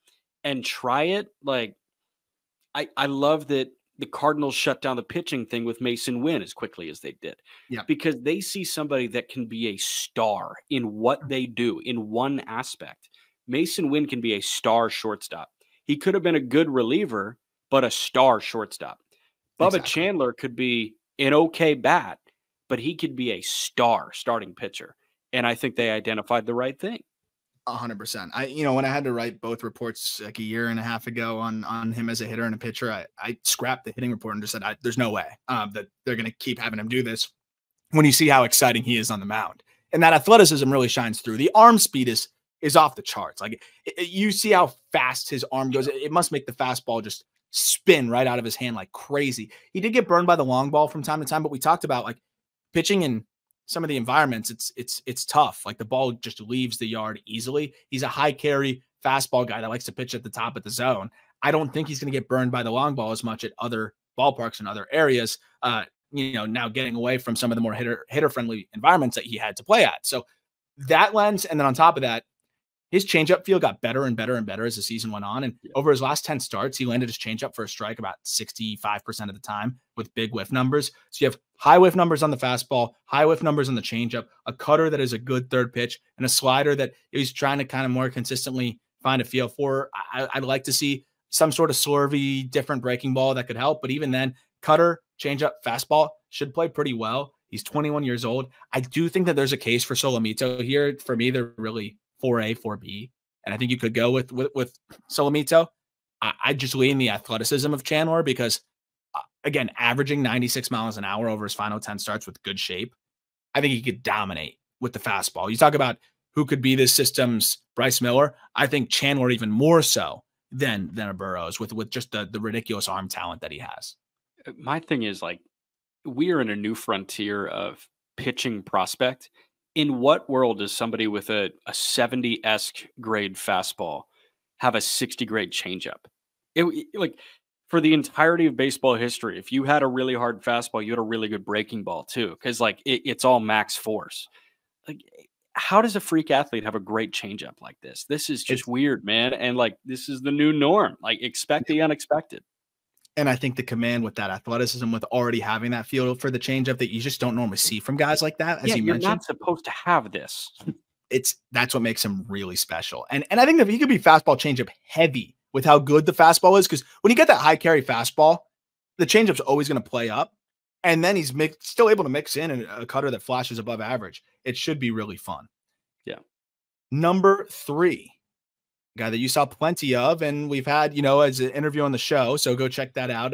S2: and try it. I love that the Cardinals shut down the pitching thing with Mason Wynn as quickly as they did.
S1: Yeah.
S2: Because they see somebody that can be a star in what they do in one aspect. Mason Wynn can be a star shortstop. He could have been a good reliever, but a star shortstop. Bubba Chandler could be an okay bat, but he could be a star starting pitcher. And I think they identified the right thing.
S1: 100%. When I had to write both reports a year and a half ago on him as a hitter and a pitcher, I scrapped the hitting report and just said, there's no way that they're going to keep having him do this when you see how exciting he is on the mound. And that athleticism really shines through. The arm speed is off the charts. You see how fast his arm goes. It must make the fastball just spin right out of his hand like crazy. He did get burned by the long ball from time to time, but we talked about pitching in some of the environments. It's tough. The ball just leaves the yard easily. He's a high carry fastball guy that likes to pitch at the top of the zone. I don't think he's going to get burned by the long ball as much at other ballparks and other areas. Now getting away from some of the more hitter friendly environments that he had to play at. So that lens, and then on top of that, his changeup feel got better and better and better as the season went on. And over his last 10 starts, he landed his changeup for a strike about 65% of the time with big whiff numbers. So you have high whiff numbers on the fastball, high whiff numbers on the changeup, a cutter that is a good third pitch, and a slider that he's trying to kind of more consistently find a feel for. I'd like to see some sort of slurvy, different breaking ball that could help. But even then, cutter, changeup, fastball should play pretty well. He's 21 years old. I do think that there's a case for SOLOMETO here. For me, they're really 4A, 4B. And I think you could go with SOLOMETO. I just lean the athleticism of Chandler because, again, averaging 96 miles an hour over his final 10 starts with good shape, I think he could dominate with the fastball. You talk about who could be this system's Bryce Miller. I think Chandler even more so than a Burrow's with just the ridiculous arm talent that he has.
S2: My thing is, like, we are in a new frontier of pitching prospect. In what world does somebody with a 70-esque grade fastball have a 60 grade changeup? Like, for the entirety of baseball history, if you had a really hard fastball, you had a really good breaking ball too, because like it's all max force. Like, how does a freak athlete have a great changeup like this? This is just weird, man. And like, this is the new norm. Like, expect the unexpected.
S1: And I think the command with that athleticism, with already having that feel for the changeup that you just don't normally see from guys like that, as you mentioned.
S2: You're not supposed to have this.
S1: That's what makes him really special. And I think that he could be fastball changeup heavy with how good the fastball is, because when you get that high carry fastball, the changeup's always going to play up, and then he's still able to mix in a cutter that flashes above average. It should be really fun.
S2: Yeah.
S1: Number 3, guy that you saw plenty of, and we've had, as an interview on the show, so go check that out.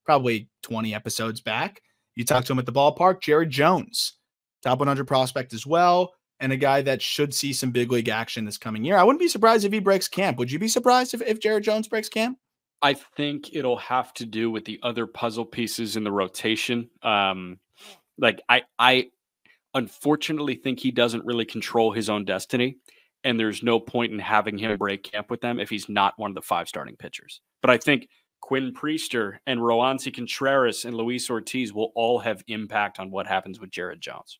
S1: Probably 20 episodes back. You talked to him at the ballpark. Jared Jones, top 100 prospect as well, and a guy that should see some big league action this coming year. I wouldn't be surprised if he breaks camp. Would you be surprised if Jared Jones breaks camp?
S2: I think it'll have to do with the other puzzle pieces in the rotation. Like, I unfortunately think he doesn't really control his own destiny, and there's no point in having him break camp with them if he's not one of the 5 starting pitchers. But I think Quinn Priester and Roansy Contreras and Luis Ortiz will all have impact on what happens with Jared Jones.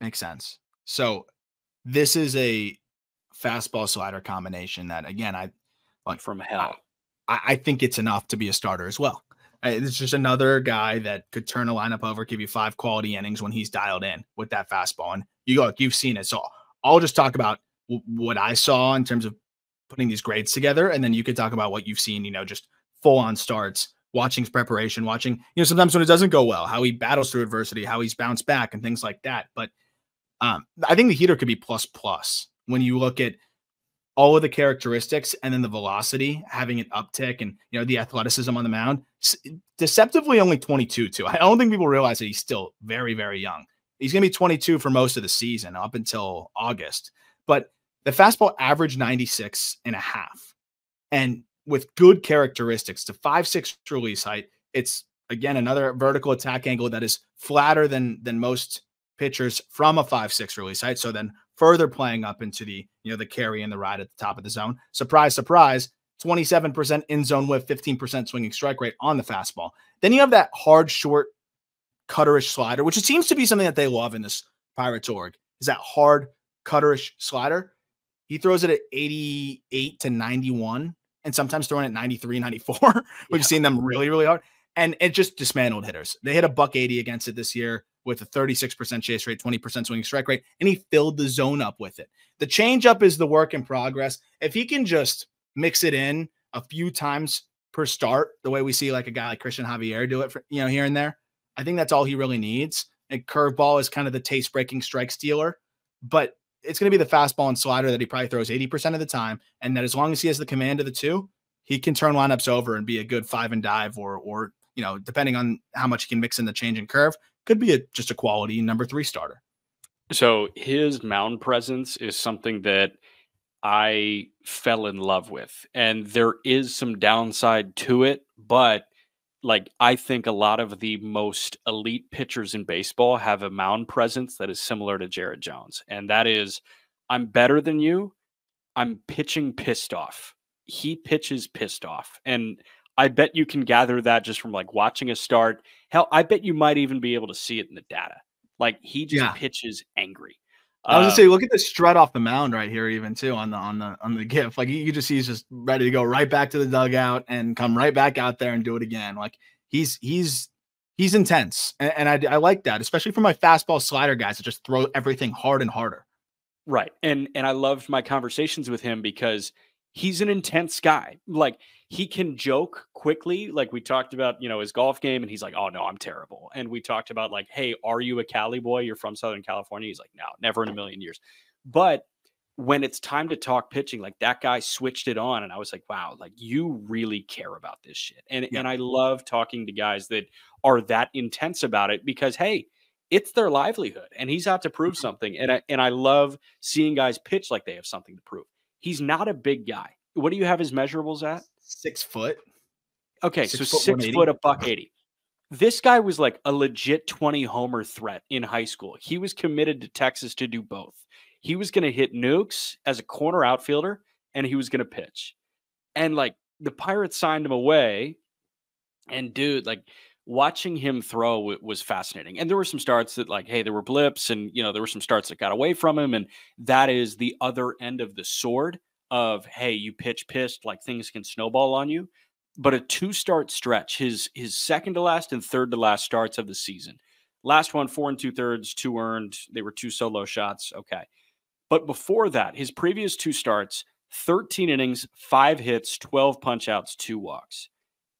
S1: Makes sense. So this is a fastball slider combination that, again, I like
S2: from hell.
S1: I think it's enough to be a starter as well. It's just another guy that could turn a lineup over, give you 5 quality innings when he's dialed in with that fastball. And you've seen it. So I'll just talk about what I saw in terms of putting these grades together. And then you could talk about what you've seen, just full on starts, watching his preparation, watching, sometimes when it doesn't go well, how he battles through adversity, how he's bounced back and things like that. But I think the heater could be plus when you look at all of the characteristics and then the velocity, having an uptick and, the athleticism on the mound. Deceptively only 22 too. I don't think people realize that he's still very, very young. He's going to be 22 for most of the season up until August. But the fastball averaged 96.5. And with good characteristics to 5'6" release height, it's, again, another vertical attack angle that is flatter than most pitchers from a 5'6" release height. So then further playing up into the, the carry and the ride at the top of the zone. Surprise, surprise, 27% in zone whip, 15% swinging strike rate on the fastball. Then you have that hard, short, cutterish slider, which it seems to be something that they love in this Pirates org, is that hard, cutterish slider. He throws it at 88 to 91 and sometimes throwing at 93, 94. We've seen them really, really hard. And it just dismantled hitters. They hit a $180 against it this year with a 36% chase rate, 20% swinging strike rate, and he filled the zone up with it. The changeup is the work in progress. If he can just mix it in a few times per start, the way we see like a guy like Christian Javier do it for, here and there, I think that's all he really needs. And curveball is kind of the taste-breaking strike stealer, but it's going to be the fastball and slider that he probably throws 80% of the time, and that as long as he has the command of the two, he can turn lineups over and be a good 5 and dive or depending on how much he can mix in the change and curve, could be just a quality number 3 starter.
S2: So his mound presence is something that I fell in love with, and there is some downside to it, but like, I think a lot of the most elite pitchers in baseball have a mound presence that is similar to Jared Jones. And that is, I'm better than you. I'm pitching pissed off. He pitches pissed off. And I bet you can gather that just from like watching a start. Hell, I bet you might even be able to see it in the data. Like, he just pitches angry.
S1: I was gonna say, look at the strut off the mound right here, even too on the GIF. Like, you just see he's just ready to go right back to the dugout and come right back out there and do it again. Like, he's intense, and I like that, especially for my fastball slider guys that just throw everything hard and harder.
S2: Right, and I loved my conversations with him because he's an intense guy. Like, he can joke quickly. Like, we talked about, his golf game, and he's like, oh no, I'm terrible. And we talked about, like, hey, are you a Cali boy? You're from Southern California. He's like, no, never in a million years. But when it's time to talk pitching, like, that guy switched it on, and I was like, wow, like, you really care about this shit. And I love talking to guys that are that intense about it, because, hey, it's their livelihood, and he's out to prove something. And I love seeing guys pitch like they have something to prove. He's not a big guy. What do you have his measurables at?
S1: 6 foot.
S2: Okay, so 6 foot, $180. This guy was like a legit 20 homer threat in high school. He was committed to Texas to do both. He was going to hit nukes as a corner outfielder, and he was going to pitch. And like, the Pirates signed him away, and dude, like, watching him throw was fascinating. And there were some starts that, like, hey, there were blips, and there were some starts that got away from him, and that is the other end of the sword of, hey, you pitched, like, things can snowball on you. But a 2-start stretch, his second to last and third to last starts of the season. Last one, 4 2/3, 2 earned. They were 2 solo shots. Okay. But before that, his previous 2 starts, 13 innings, 5 hits, 12 punch outs, 2 walks.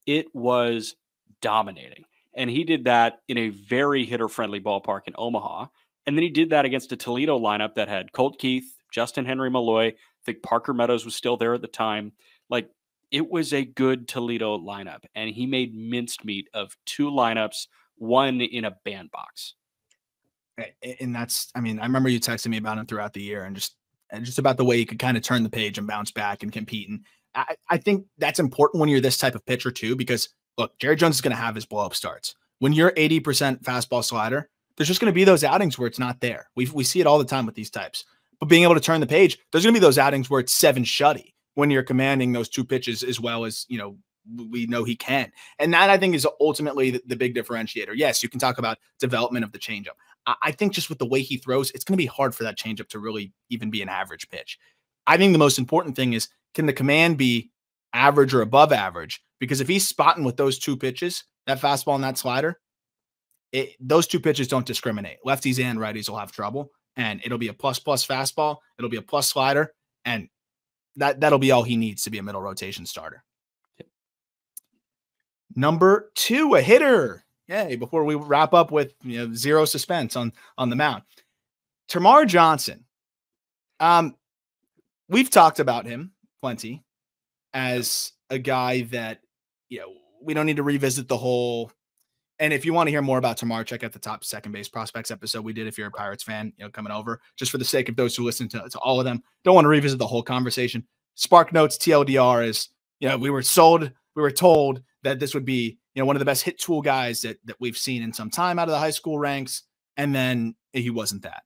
S2: It was dominating. And he did that in a very hitter-friendly ballpark in Omaha. And then he did that against a Toledo lineup that had Colt Keith, Justin Henry Malloy. I think Parker Meadows was still there at the time. Like, it was a good Toledo lineup. And he made mincemeat of 2 lineups, 1 in a bandbox.
S1: And that's, I mean, I remember you texting me about him throughout the year, and just about the way he could kind of turn the page and bounce back and compete. And I think that's important when you're this type of pitcher too, because look, Jerry Jones is going to have his blow up starts. When you're 80% fastball slider, there's just going to be those outings where it's not there. We see it all the time with these types, but being able to turn the page, there's going to be those outings where it's 7 shutty when you're commanding those 2 pitches as well as, we know he can. And that, I think, is ultimately the big differentiator. Yes, you can talk about development of the changeup. I think just with the way he throws, it's going to be hard for that changeup to really even be an average pitch. I think the most important thing is, can the command be average or above average? Because if he's spotting with those 2 pitches, that fastball and that slider, those 2 pitches don't discriminate. Lefties and righties will have trouble, and it'll be a plus fastball. It'll be a plus slider, and that'll be all he needs to be a middle rotation starter. Number 2, a hitter. Yay, before we wrap up with zero suspense on the mound. TERMARR Johnson. We've talked about him plenty as a guy that, we don't need to revisit the whole. And if you want to hear more about TERMARR, check out the top second base prospects episode we did. If you're a Pirates fan, coming over, just for the sake of those who listen to all of them, don't want to revisit the whole conversation. Spark Notes TLDR is, we were told that this would be, one of the best hit tool guys that we've seen in some time out of the high school ranks. And then he wasn't that.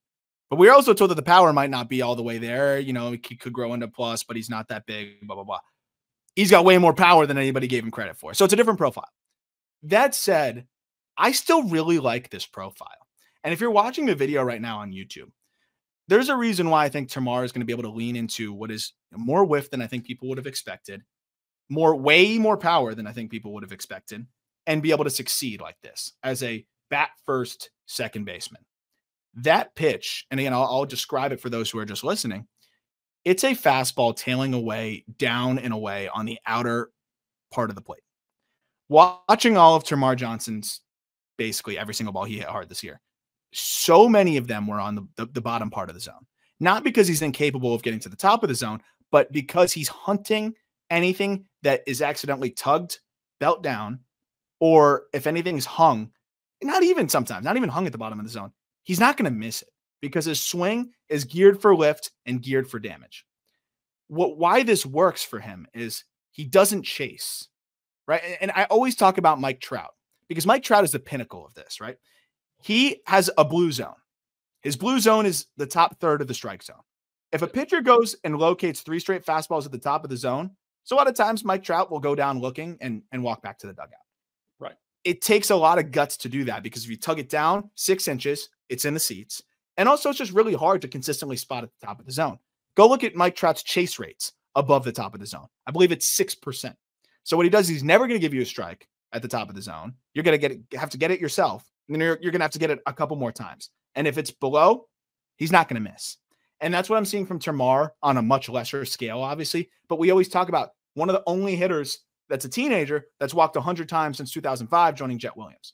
S1: But we were also told that the power might not be all the way there. He could grow into plus, but he's not that big, blah, blah, blah. He's got way more power than anybody gave him credit for. So it's a different profile. That said, I still really like this profile. And if you're watching the video right now on YouTube, there's a reason why I think TERMARR is going to be able to lean into what is more whiff than I think people would have expected, way more power than I think people would have expected, and be able to succeed like this as a bat first second baseman. That pitch, and again, I'll describe it for those who are just listening. It's a fastball tailing away, down and away on the outer part of the plate. Watching all of TERMARR Johnson's, basically every single ball he hit hard this year, so many of them were on the bottom part of the zone. Not because he's incapable of getting to the top of the zone, but because he's hunting anything that is accidentally tugged, belt down, or if anything's hung, not even hung at the bottom of the zone, he's not going to miss it because his swing is geared for lift and geared for damage. Why this works for him is he doesn't chase, right? And I always talk about Mike Trout because Mike Trout is the pinnacle of this, right? He has a blue zone. His blue zone is the top third of the strike zone. If a pitcher goes and locates 3 straight fastballs at the top of the zone, so a lot of times Mike Trout will go down looking and walk back to the dugout.
S2: Right.
S1: It takes a lot of guts to do that because if you tug it down 6 inches, it's in the seats. And also it's just really hard to consistently spot at the top of the zone. Go look at Mike Trout's chase rates above the top of the zone. I believe it's 6%. So what he does is he's never going to give you a strike at the top of the zone. You're going to have to get it yourself. And then you're going to have to get it a couple more times. And if it's below, he's not going to miss. And that's what I'm seeing from TERMARR on a much lesser scale, obviously. But we always talk about one of the only hitters that's a teenager that's walked 100 times since 2005, joining Jet Williams.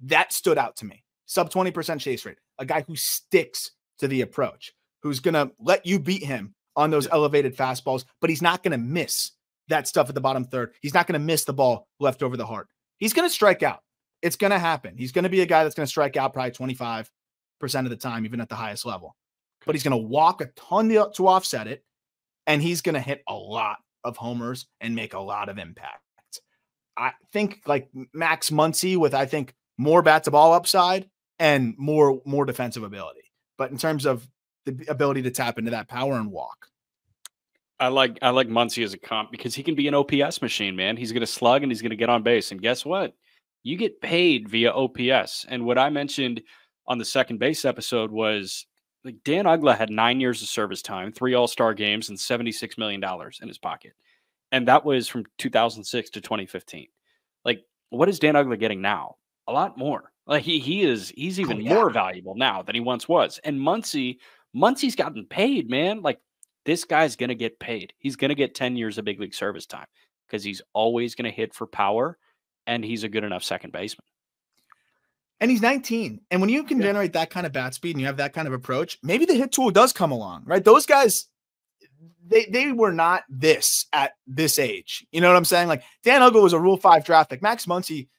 S1: That stood out to me. Sub 20% chase rate. A guy who sticks to the approach, who's going to let you beat him on those elevated fastballs, but he's not going to miss that stuff at the bottom third. He's not going to miss the ball left over the heart. He's going to strike out. It's going to happen. He's going to be a guy that's going to strike out probably 25% of the time, even at the highest level. But he's going to walk a ton to offset it, and he's going to hit a lot of homers and make a lot of impact. I think like Max Muncy with, I think, more bat to ball upside and more defensive ability. But in terms of the ability to tap into that power and walk,
S2: I like Muncy as a comp because he can be an OPS machine, man. He's going to slug and he's going to get on base. And guess what? You get paid via OPS. And what I mentioned on the second base episode was like Dan Uggla had 9 years of service time, 3 All-Star games, and $76 million in his pocket. And that was from 2006 to 2015. Like, what is Dan Uggla getting now? A lot more. Like he's even more valuable now than he once was. And Muncy's gotten paid, man. Like this guy's going to get paid. He's going to get 10 years of big league service time because he's always going to hit for power and he's a good enough second baseman.
S1: And he's 19. And when you can generate that kind of bat speed and you have that kind of approach, maybe the hit tool does come along, right? Those guys, they were not this at this age. You know what I'm saying? Like Dan Uggla was a Rule 5 draft pick. Max Muncy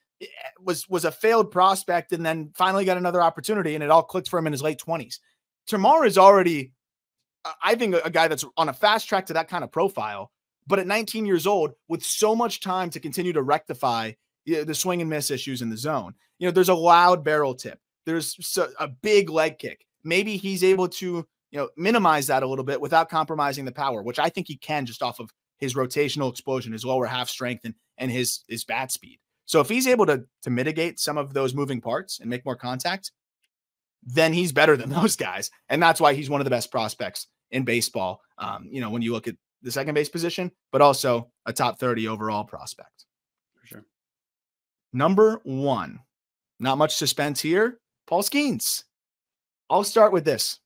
S1: was a failed prospect and then finally got another opportunity and it all clicked for him in his late 20s. TERMARR is already, I think, a guy that's on a fast track to that kind of profile, but at 19 years old with so much time to continue to rectify the swing and miss issues in the zone. You know, there's a loud barrel tip. There's a big leg kick. Maybe he's able to, minimize that a little bit without compromising the power, which I think he can just off of his rotational explosion, his lower half strength, and his bat speed. So if he's able to mitigate some of those moving parts and make more contact, then he's better than those guys. And that's why he's one of the best prospects in baseball, when you look at the second base position, but also a top 30 overall prospect.
S2: For sure.
S1: Number 1, not much suspense here, Paul Skenes. I'll start with this.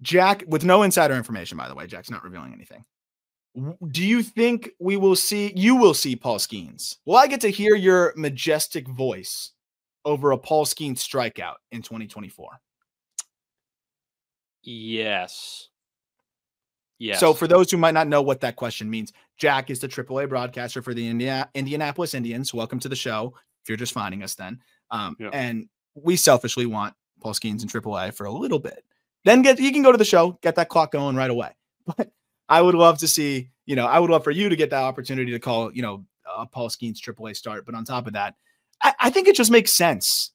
S1: Jack, with no insider information, by the way, Jack's not revealing anything. Do you think you will see Paul Skenes? Will I get to hear your majestic voice over a Paul Skenes strikeout in 2024?
S2: Yes. Yes.
S1: So for those who might not know what that question means, Jack is the AAA broadcaster for the Indianapolis Indians. Welcome to the show. If you're just finding us then. And we selfishly want Paul Skenes in AAA for a little bit. Then he can go to the show, get that clock going right away. But I would love to see, I would love for you to get that opportunity to call, a Paul Skenes AAA start. But on top of that, I think it just makes sense.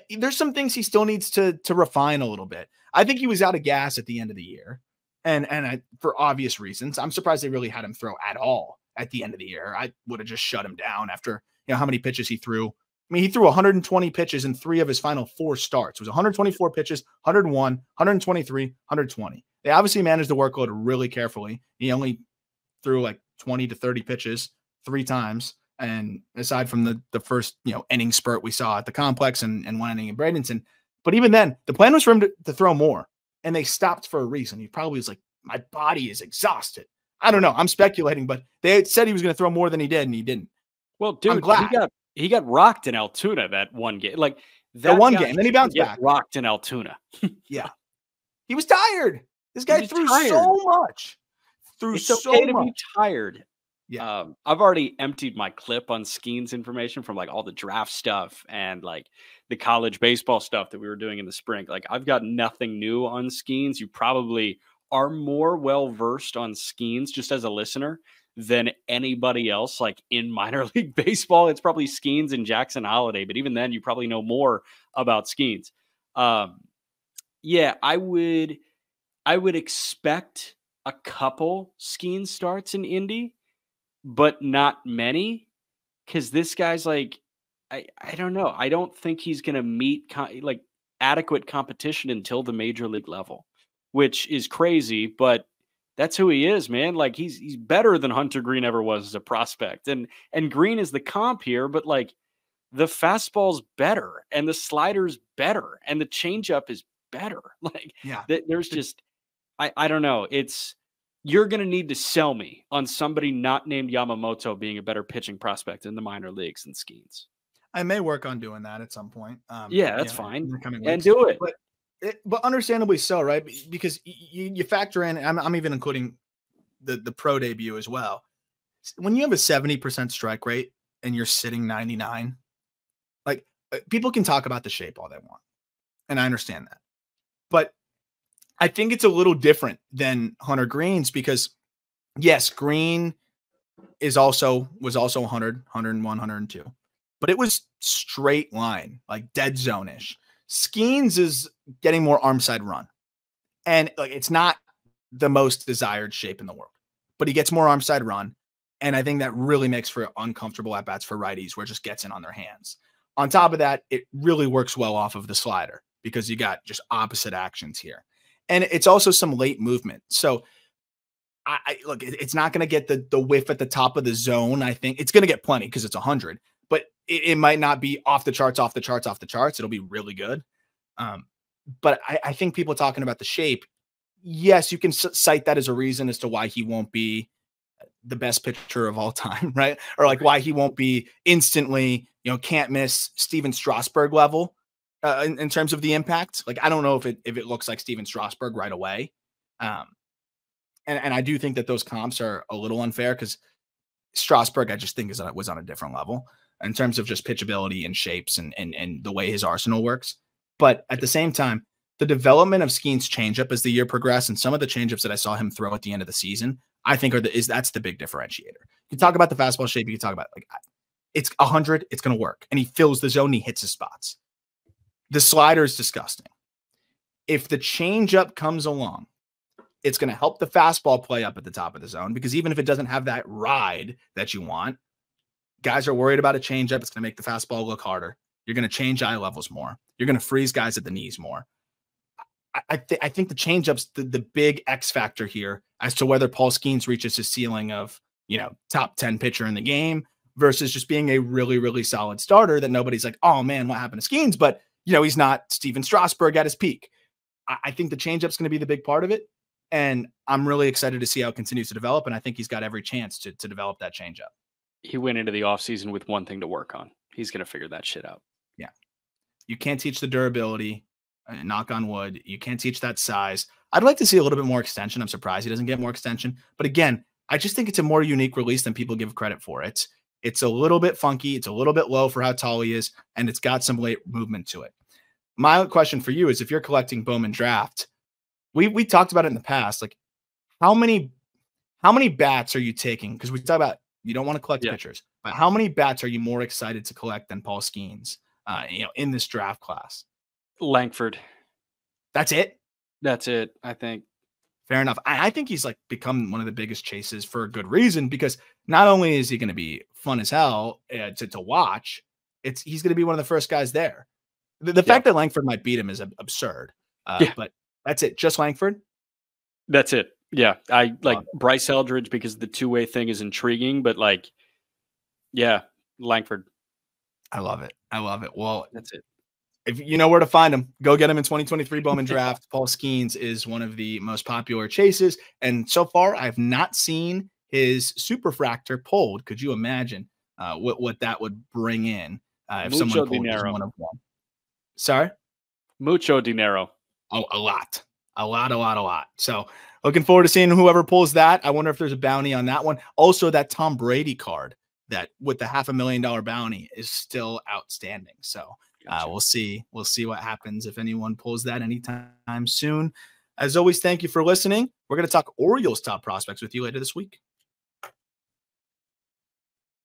S1: There's some things he still needs to refine a little bit. I think he was out of gas at the end of the year. And for obvious reasons, I'm surprised they really had him throw at all at the end of the year. I would have just shut him down after, how many pitches he threw. I mean, he threw 120 pitches in 3 of his final 4 starts. It was 124 pitches, 101, 123, 120. They obviously managed the workload really carefully. He only threw like 20 to 30 pitches 3 times. And aside from the first, inning spurt we saw at the complex and 1 inning in Bradenton. But even then, the plan was for him to throw more. And they stopped for a reason. He probably was like, my body is exhausted. I don't know. I'm speculating, but they said he was going to throw more than he did, and he didn't.
S2: Well, dude, I'm glad. He got rocked in Altoona that one game. Like
S1: that one game, then he bounced back.
S2: Rocked in Altoona.
S1: Yeah, he was tired. This guy threw so much.
S2: It's okay to be tired.
S1: Yeah,
S2: I've already emptied my clip on Skenes information from like all the draft stuff and like the college baseball stuff that we were doing in the spring. Like I've got nothing new on Skenes. You probably are more well versed on Skenes just as a listener than anybody else, like in minor league baseball. It's probably Skenes and Jackson Holiday, but even then you probably know more about Skenes. Yeah, I would expect a couple Skenes starts in Indy, but not many, because this guy's like, I don't know. I don't think he's going to meet like adequate competition until the major league level, which is crazy, but that's who he is, man. Like he's better than Hunter Green ever was as a prospect. And Green is the comp here, but like the fastball's better and the slider's better and the changeup is better. Like
S1: Yeah.
S2: there's just, I don't know. You're going to need to sell me on somebody not named Yamamoto being a better pitching prospect in the minor leagues than Skenes.
S1: I may work on doing that at some point.
S2: Yeah, that's fine.
S1: In the coming
S2: And
S1: weeks.
S2: do it.
S1: But understandably so, right? Because you factor in, I'm even including the pro debut as well. When you have a 70% strike rate and you're sitting 99, like people can talk about the shape all they want. And I understand that. But I think it's a little different than Hunter Green's because yes, Green was also 100, 101, 102, but it was straight line, like dead zone-ish. Skenes is getting more arm side run. And like it's not the most desired shape in the world, but he gets more arm side run. And I think that really makes for uncomfortable at-bats for righties where it just gets in on their hands. On top of that, it really works well off of the slider because you got just opposite actions here. And it's also some late movement. So I look, it's not going to get the whiff at the top of the zone. I think it's going to get plenty because it's 100, but it might not be off the charts. It'll be really good. But I think people talking about the shape, yes, you can cite that as a reason as to why he won't be the best pitcher of all time, right? Or like why he won't be instantly, can't miss Steven Strasburg level in terms of the impact. Like, I don't know if it looks like Steven Strasburg right away. And I do think that those comps are a little unfair because Strasburg, I just think was on a different level in terms of just pitchability and shapes and the way his arsenal works. But at the same time, the development of Skenes' changeup as the year progressed and some of the changeups that I saw him throw at the end of the season, I think that's the big differentiator. You talk about the fastball shape, you can talk about like it's 100, it's going to work. And he fills the zone, and he hits his spots. The slider is disgusting. If the changeup comes along, it's going to help the fastball play up at the top of the zone because even if it doesn't have that ride that you want, guys are worried about a changeup. It's going to make the fastball look harder. You're going to change eye levels more. You're going to freeze guys at the knees more. I think the changeup's the big X factor here as to whether Paul Skenes reaches his ceiling of, top 10 pitcher in the game versus just being a really, really solid starter that nobody's like, oh man, what happened to Skenes? But, he's not Steven Strasburg at his peak. I think the changeup's going to be the big part of it. And I'm really excited to see how it continues to develop. And I think he's got every chance to develop that changeup.
S2: He went into the offseason with one thing to work on. He's going to figure that shit out.
S1: Yeah. You can't teach the durability. Knock on wood. You can't teach that size. I'd like to see a little bit more extension. I'm surprised he doesn't get more extension. But again, I just think it's a more unique release than people give credit for. It's a little bit funky. It's a little bit low for how tall he is. And it's got some late movement to it. My question for you is if you're collecting Bowman draft, we talked about it in the past. Like how many bats are you taking? Because we talk about you don't want to collect pitchers, but how many bats are you more excited to collect than Paul Skenes, in this draft class?
S2: Langford.
S1: That's it.
S2: That's it. I think.
S1: Fair enough. I think he's like become one of the biggest chases for a good reason because not only is he going to be fun as hell to watch, he's going to be one of the first guys there. The fact that Langford might beat him is absurd. But that's it. Just Langford.
S2: That's it. Yeah. I like Bryce Eldridge because the two-way thing is intriguing, but Langford.
S1: I love it. Well,
S2: that's it.
S1: If you know where to find him, go get him in 2023 Bowman draft. Paul Skenes is one of the most popular chases. And so far, I have not seen his superfractor pulled. Could you imagine what that would bring in if
S2: Mucho
S1: someone pulled
S2: dinero.
S1: One of one? Sorry?
S2: Mucho dinero.
S1: Oh, a lot. So looking forward to seeing whoever pulls that. I wonder if there's a bounty on that one. Also, that Tom Brady card that with the $500,000 bounty is still outstanding. So we'll see what happens if anyone pulls that anytime soon. As always, thank you for listening. We're going to talk Orioles top prospects with you later this week.